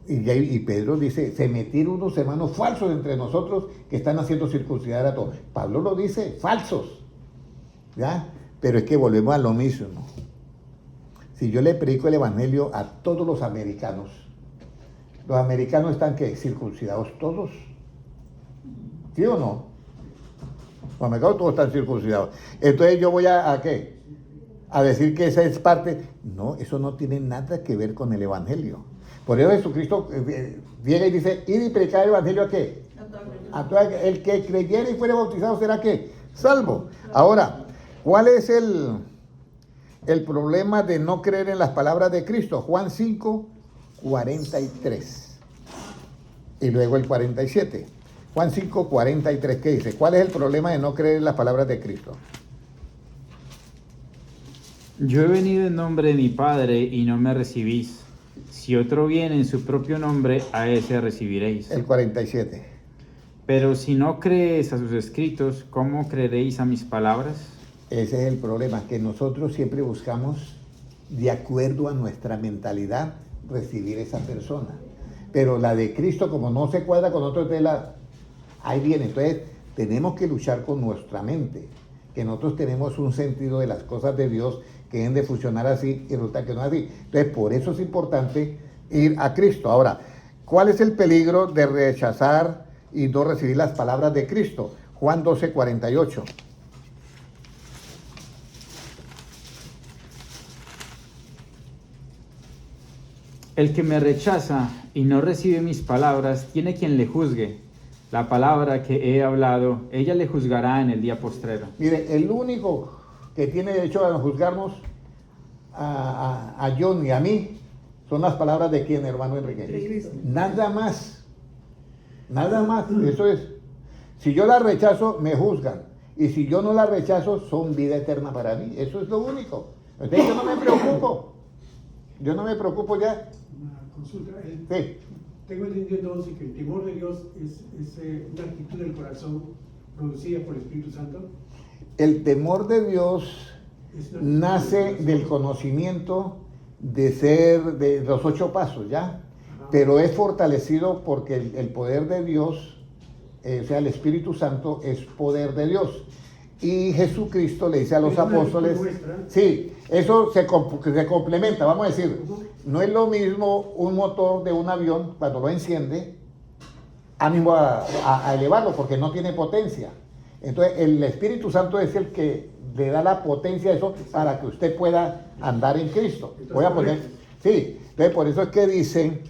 Y Pedro dice, se metieron unos hermanos falsos entre nosotros que están haciendo circuncidar a todos. Pablo lo dice, falsos. ¿Ya? Pero es que volvemos a lo mismo. Si yo le predico el evangelio a todos los americanos están ¿qué? Circuncidados todos. ¿Sí o no? Los americanos todos están circuncidados. Entonces yo voy a ¿qué? A decir que esa es parte. No, eso no tiene nada que ver con el evangelio. Por eso Jesucristo viene y dice, id y predicar el evangelio ¿a qué? El que creyera y fuera bautizado será ¿qué? Salvo. Ahora, ¿cuál es el problema de no creer en las palabras de Cristo? Juan 5, 43. Y luego el 47. Juan 5, 43, ¿qué dice? ¿Cuál es el problema de no creer en las palabras de Cristo? Yo he venido en nombre de mi Padre y no me recibís. Si otro viene en su propio nombre, a ese recibiréis. El 47. Pero si no crees a sus escritos, ¿cómo creeréis a mis palabras? Ese es el problema, que nosotros siempre buscamos, de acuerdo a nuestra mentalidad, recibir esa persona. Pero la de Cristo, como no se cuadra con nosotros, ahí viene. Entonces, tenemos que luchar con nuestra mente, que nosotros tenemos un sentido de las cosas de Dios que deben de funcionar así y resulta que no es así. Entonces, por eso es importante ir a Cristo. Ahora, ¿cuál es el peligro de rechazar y no recibir las palabras de Cristo? Juan 12, 48. El que me rechaza y no recibe mis palabras, tiene quien le juzgue. La palabra que he hablado, ella le juzgará en el día postrero. Mire, el único que tiene derecho a juzgarnos a John y a mí son las palabras de quién, hermano Enrique. Nada más. Nada más. Eso es. Si yo la rechazo, me juzgan. Y si yo no la rechazo, son vida eterna para mí. Eso es lo único. Entonces yo no me preocupo. Yo no me preocupo ya. Una consulta. Sí. Tengo entendido entonces que el temor de Dios es una actitud del corazón producida por el Espíritu Santo. El temor de Dios nace del conocimiento de los 8 pasos, ¿ya? Pero es fortalecido porque el poder de Dios, o sea, el Espíritu Santo es poder de Dios. y Jesucristo le dice a los Es una apóstoles, virtud nuestra. sí, eso se complementa, vamos a decir, no es lo mismo un motor de un avión cuando lo enciende, ánimo a elevarlo porque no tiene potencia. Entonces el Espíritu Santo es el que le da la potencia a eso para que usted pueda andar en Cristo. Voy a poner, sí, entonces por eso es que dice,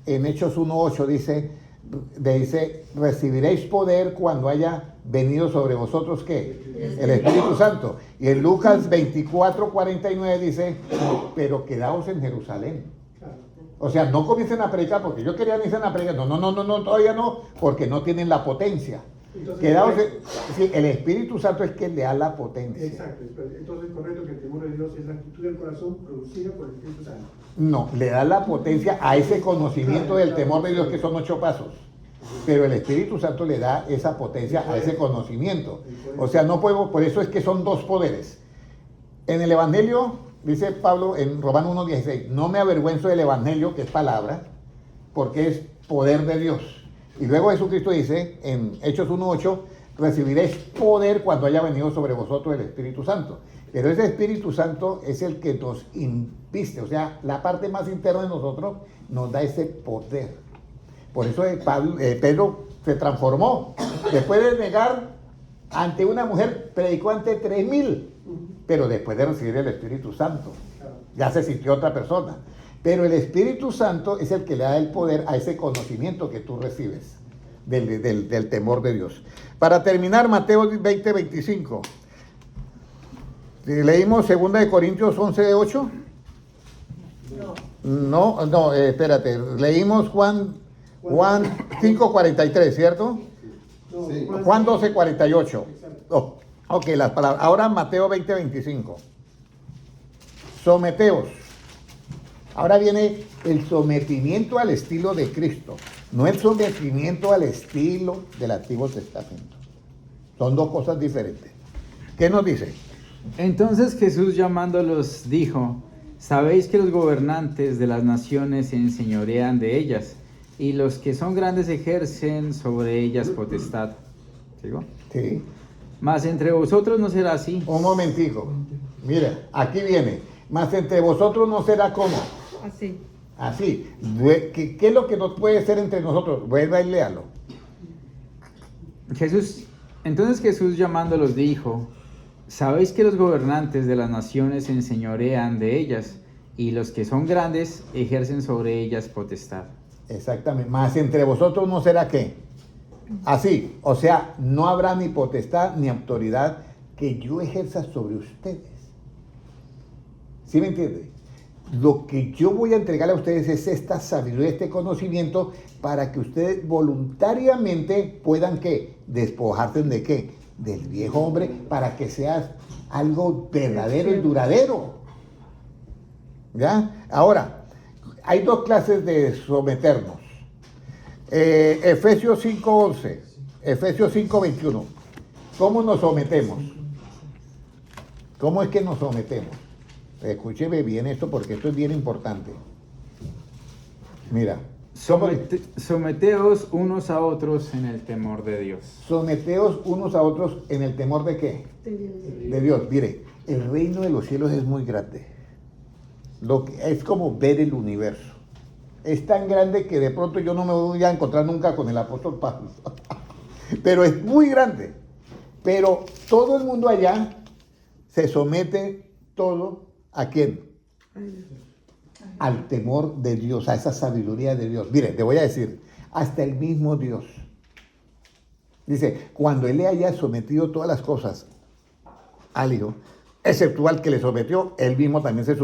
en Hechos 1:8 dice, recibiréis poder cuando haya venido sobre vosotros, ¿qué? El Espíritu Santo. Y en Lucas 24:49 dice, pero quedaos en Jerusalén. Claro. O sea, no comiencen a predicar porque yo quería iniciar a predicar. No, todavía no, porque no tienen la potencia. Entonces, Quedaos sí, el Espíritu Santo es que le da la potencia. Exacto. Entonces, correcto que el temor de Dios es la actitud del corazón producida por el Espíritu Santo. No, le da la potencia a ese conocimiento del temor de Dios, que son 8 pasos. Pero el Espíritu Santo le da esa potencia a ese conocimiento. O sea, no podemos, por eso es que son 2 poderes. En el Evangelio, dice Pablo en Romanos 1:16, no me avergüenzo del Evangelio, que es palabra, porque es poder de Dios. Y luego Jesucristo dice en Hechos 1:8, recibiréis poder cuando haya venido sobre vosotros el Espíritu Santo. Pero ese Espíritu Santo es el que nos inviste, o sea, la parte más interna de nosotros nos da ese poder. Por eso Pedro se transformó. Después de negar ante una mujer, predicó ante 3,000. Pero después de recibir el Espíritu Santo, ya se sintió otra persona. Pero el Espíritu Santo es el que le da el poder a ese conocimiento que tú recibes del temor de Dios. Para terminar, Mateo 20:25. Leímos 2 Corintios 11:8. No, espérate. Leímos Juan 5:43, ¿cierto? No, Sí. Juan 12:48. Exacto. Oh, ok, las palabras. Ahora Mateo 20:25. Someteos. Ahora viene el sometimiento al estilo de Cristo, no el sometimiento al estilo del Antiguo Testamento. Son 2 cosas diferentes. ¿Qué nos dice? Entonces Jesús llamándolos dijo, sabéis que los gobernantes de las naciones se enseñorean de ellas, y los que son grandes ejercen sobre ellas potestad. ¿Sigo? Sí. Mas entre vosotros no será así. Un momentico. Mira, aquí viene. Mas entre vosotros no será como. Así. Así. ¿Qué es lo que nos puede ser entre nosotros? Vuelva y léalo. Entonces Jesús llamándolos dijo, sabéis que los gobernantes de las naciones se enseñorean de ellas, y los que son grandes ejercen sobre ellas potestad. Exactamente. Mas entre vosotros no será qué. Así. O sea, no habrá ni potestad ni autoridad que yo ejerza sobre ustedes. ¿Sí me entiende? Lo que yo voy a entregarle a ustedes es esta sabiduría, este conocimiento, para que ustedes voluntariamente puedan ¿qué? Despojarse de qué, del viejo hombre, para que sea algo verdadero y duradero. ¿Ya? Ahora, hay 2 clases de someternos. Efesios 5:11, Efesios 5:21. ¿Cómo nos sometemos? ¿Cómo es que nos sometemos? Escúcheme bien esto porque esto es bien importante. Mira, Someteos unos a otros en el temor de Dios. someteos unos a otros en el temor de qué? De Dios. Mire, el reino de los cielos es muy grande. Es como ver el universo. Es tan grande que de pronto yo no me voy a encontrar nunca con el apóstol Pablo. Pero es muy grande. Pero todo el mundo allá se somete todo. ¿A quién? Al temor de Dios, a esa sabiduría de Dios. Mire, te voy a decir, hasta el mismo Dios. Dice, cuando Él le haya sometido todas las cosas al Hijo, excepto al que le sometió, Él mismo también se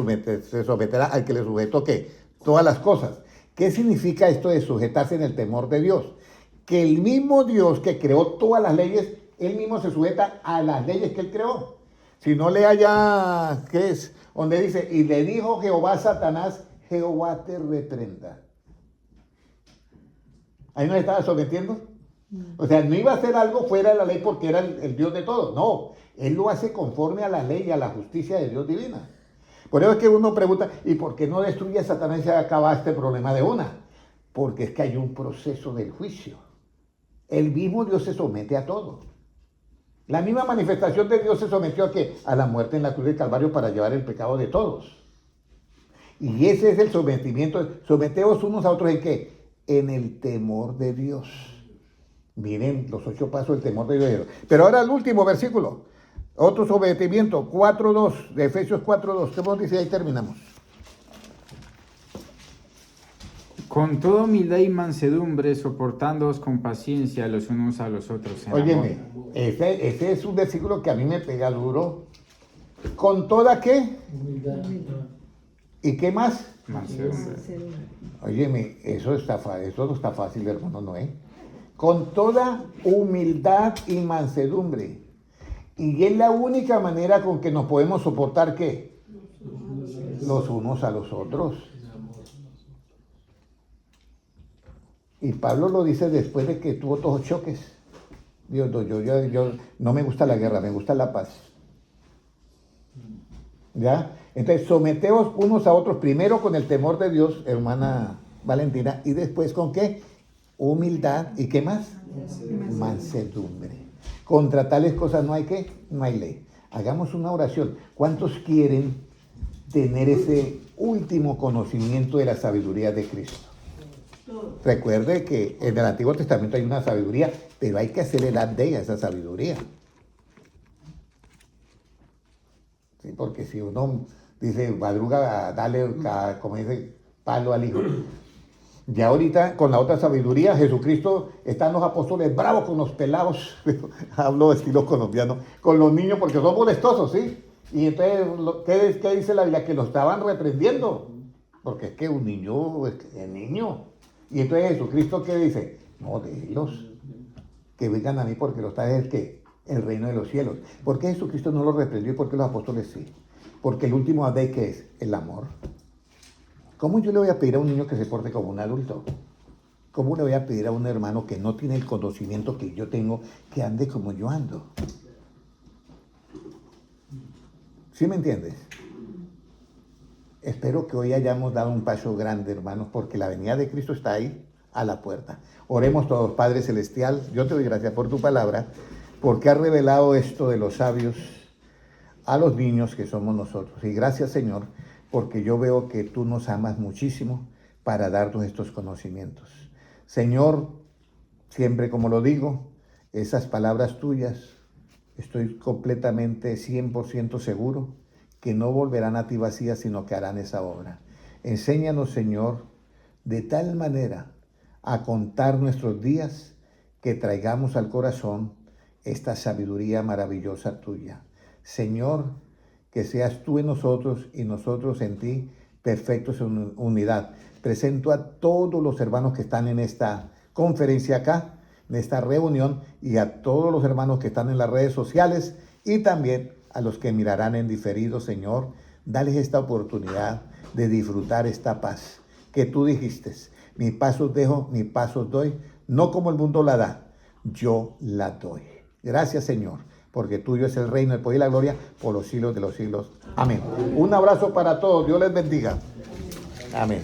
someterá al que le sujetó, ¿qué? Todas las cosas. ¿Qué significa esto de sujetarse en el temor de Dios? Que el mismo Dios que creó todas las leyes, Él mismo se sujeta a las leyes que Él creó. Si no le haya, ¿qué es? Donde dice, y le dijo Jehová a Satanás, Jehová te reprenda. Ahí no estaba sometiendo. O sea, no iba a hacer algo fuera de la ley porque era el Dios de todos. No, Él lo hace conforme a la ley y a la justicia de Dios divina. Por eso es que uno pregunta, ¿y por qué no destruye a Satanás y se acaba este problema de una? Porque es que hay un proceso del juicio. El mismo Dios se somete a todo. La misma manifestación de Dios se sometió a ¿qué? A la muerte en la cruz del Calvario para llevar el pecado de todos. Y ese es el sometimiento. Someteos unos a otros ¿en qué? En el temor de Dios. Miren los 8 pasos del temor de Dios. Pero ahora el último versículo. Otro sometimiento, 4.2, de Efesios 4.2. ¿Qué nos dice? Ahí terminamos. Con toda humildad y mansedumbre, soportándoos con paciencia los unos a los otros en Óyeme, amor. ese es un versículo que a mí me pega duro. ¿Con toda qué? ¿Y qué más? Mansedumbre. Óyeme, eso no está fácil, hermano Noé. Con toda humildad y mansedumbre. Y es la única manera con que nos podemos soportar ¿qué? Los unos a los otros. Y Pablo lo dice después de que tuvo todos choques. Dios, yo no me gusta la guerra, me gusta la paz. ¿Ya? Entonces, someteos unos a otros, primero con el temor de Dios, hermana Valentina, y después con ¿qué? Humildad, ¿y qué más? Mansedumbre. Contra tales cosas no hay ¿qué? No hay ley. Hagamos una oración. ¿Cuántos quieren tener ese último conocimiento de la sabiduría de Cristo? Recuerde que en el Antiguo Testamento hay una sabiduría, pero hay que hacer el de ella, esa sabiduría. Sí, porque si uno dice, madruga, dale, como dice, palo al hijo. Ya ahorita, con la otra sabiduría, Jesucristo, están los apóstoles bravos con los pelados, hablo de estilo colombiano, con los niños, porque son molestosos, ¿sí? Y entonces, ¿qué dice la Biblia? Que los estaban reprendiendo, porque es que un niño es niño. Y entonces Jesucristo, ¿qué dice? No, déjenlos, que vengan a mí porque los trae el reino de los cielos. ¿Por qué Jesucristo no los reprendió y por qué los apóstoles sí? Porque el último de ¿qué es? El amor. ¿Cómo yo le voy a pedir a un niño que se porte como un adulto? ¿Cómo le voy a pedir a un hermano que no tiene el conocimiento que yo tengo que ande como yo ando? ¿Sí me entiendes? Espero que hoy hayamos dado un paso grande, hermanos, porque la venida de Cristo está ahí, a la puerta. Oremos todos, Padre Celestial, yo te doy gracias por tu palabra, porque has revelado esto de los sabios a los niños que somos nosotros. Y gracias, Señor, porque yo veo que tú nos amas muchísimo para darnos estos conocimientos. Señor, siempre como lo digo, esas palabras tuyas, estoy completamente 100% seguro que no volverán a ti vacías, sino que harán esa obra. Enséñanos, Señor, de tal manera a contar nuestros días que traigamos al corazón esta sabiduría maravillosa tuya. Señor, que seas tú en nosotros y nosotros en ti, perfectos en unidad. Presento a todos los hermanos que están en esta conferencia acá, en esta reunión, y a todos los hermanos que están en las redes sociales y también a los que mirarán en diferido, Señor. Dales esta oportunidad de disfrutar esta paz que tú dijiste. Mis pasos dejo, mis pasos doy, no como el mundo la da, yo la doy. Gracias, Señor, porque tuyo es el reino, el poder y la gloria por los siglos de los siglos. Amén. Un abrazo para todos. Dios les bendiga. Amén.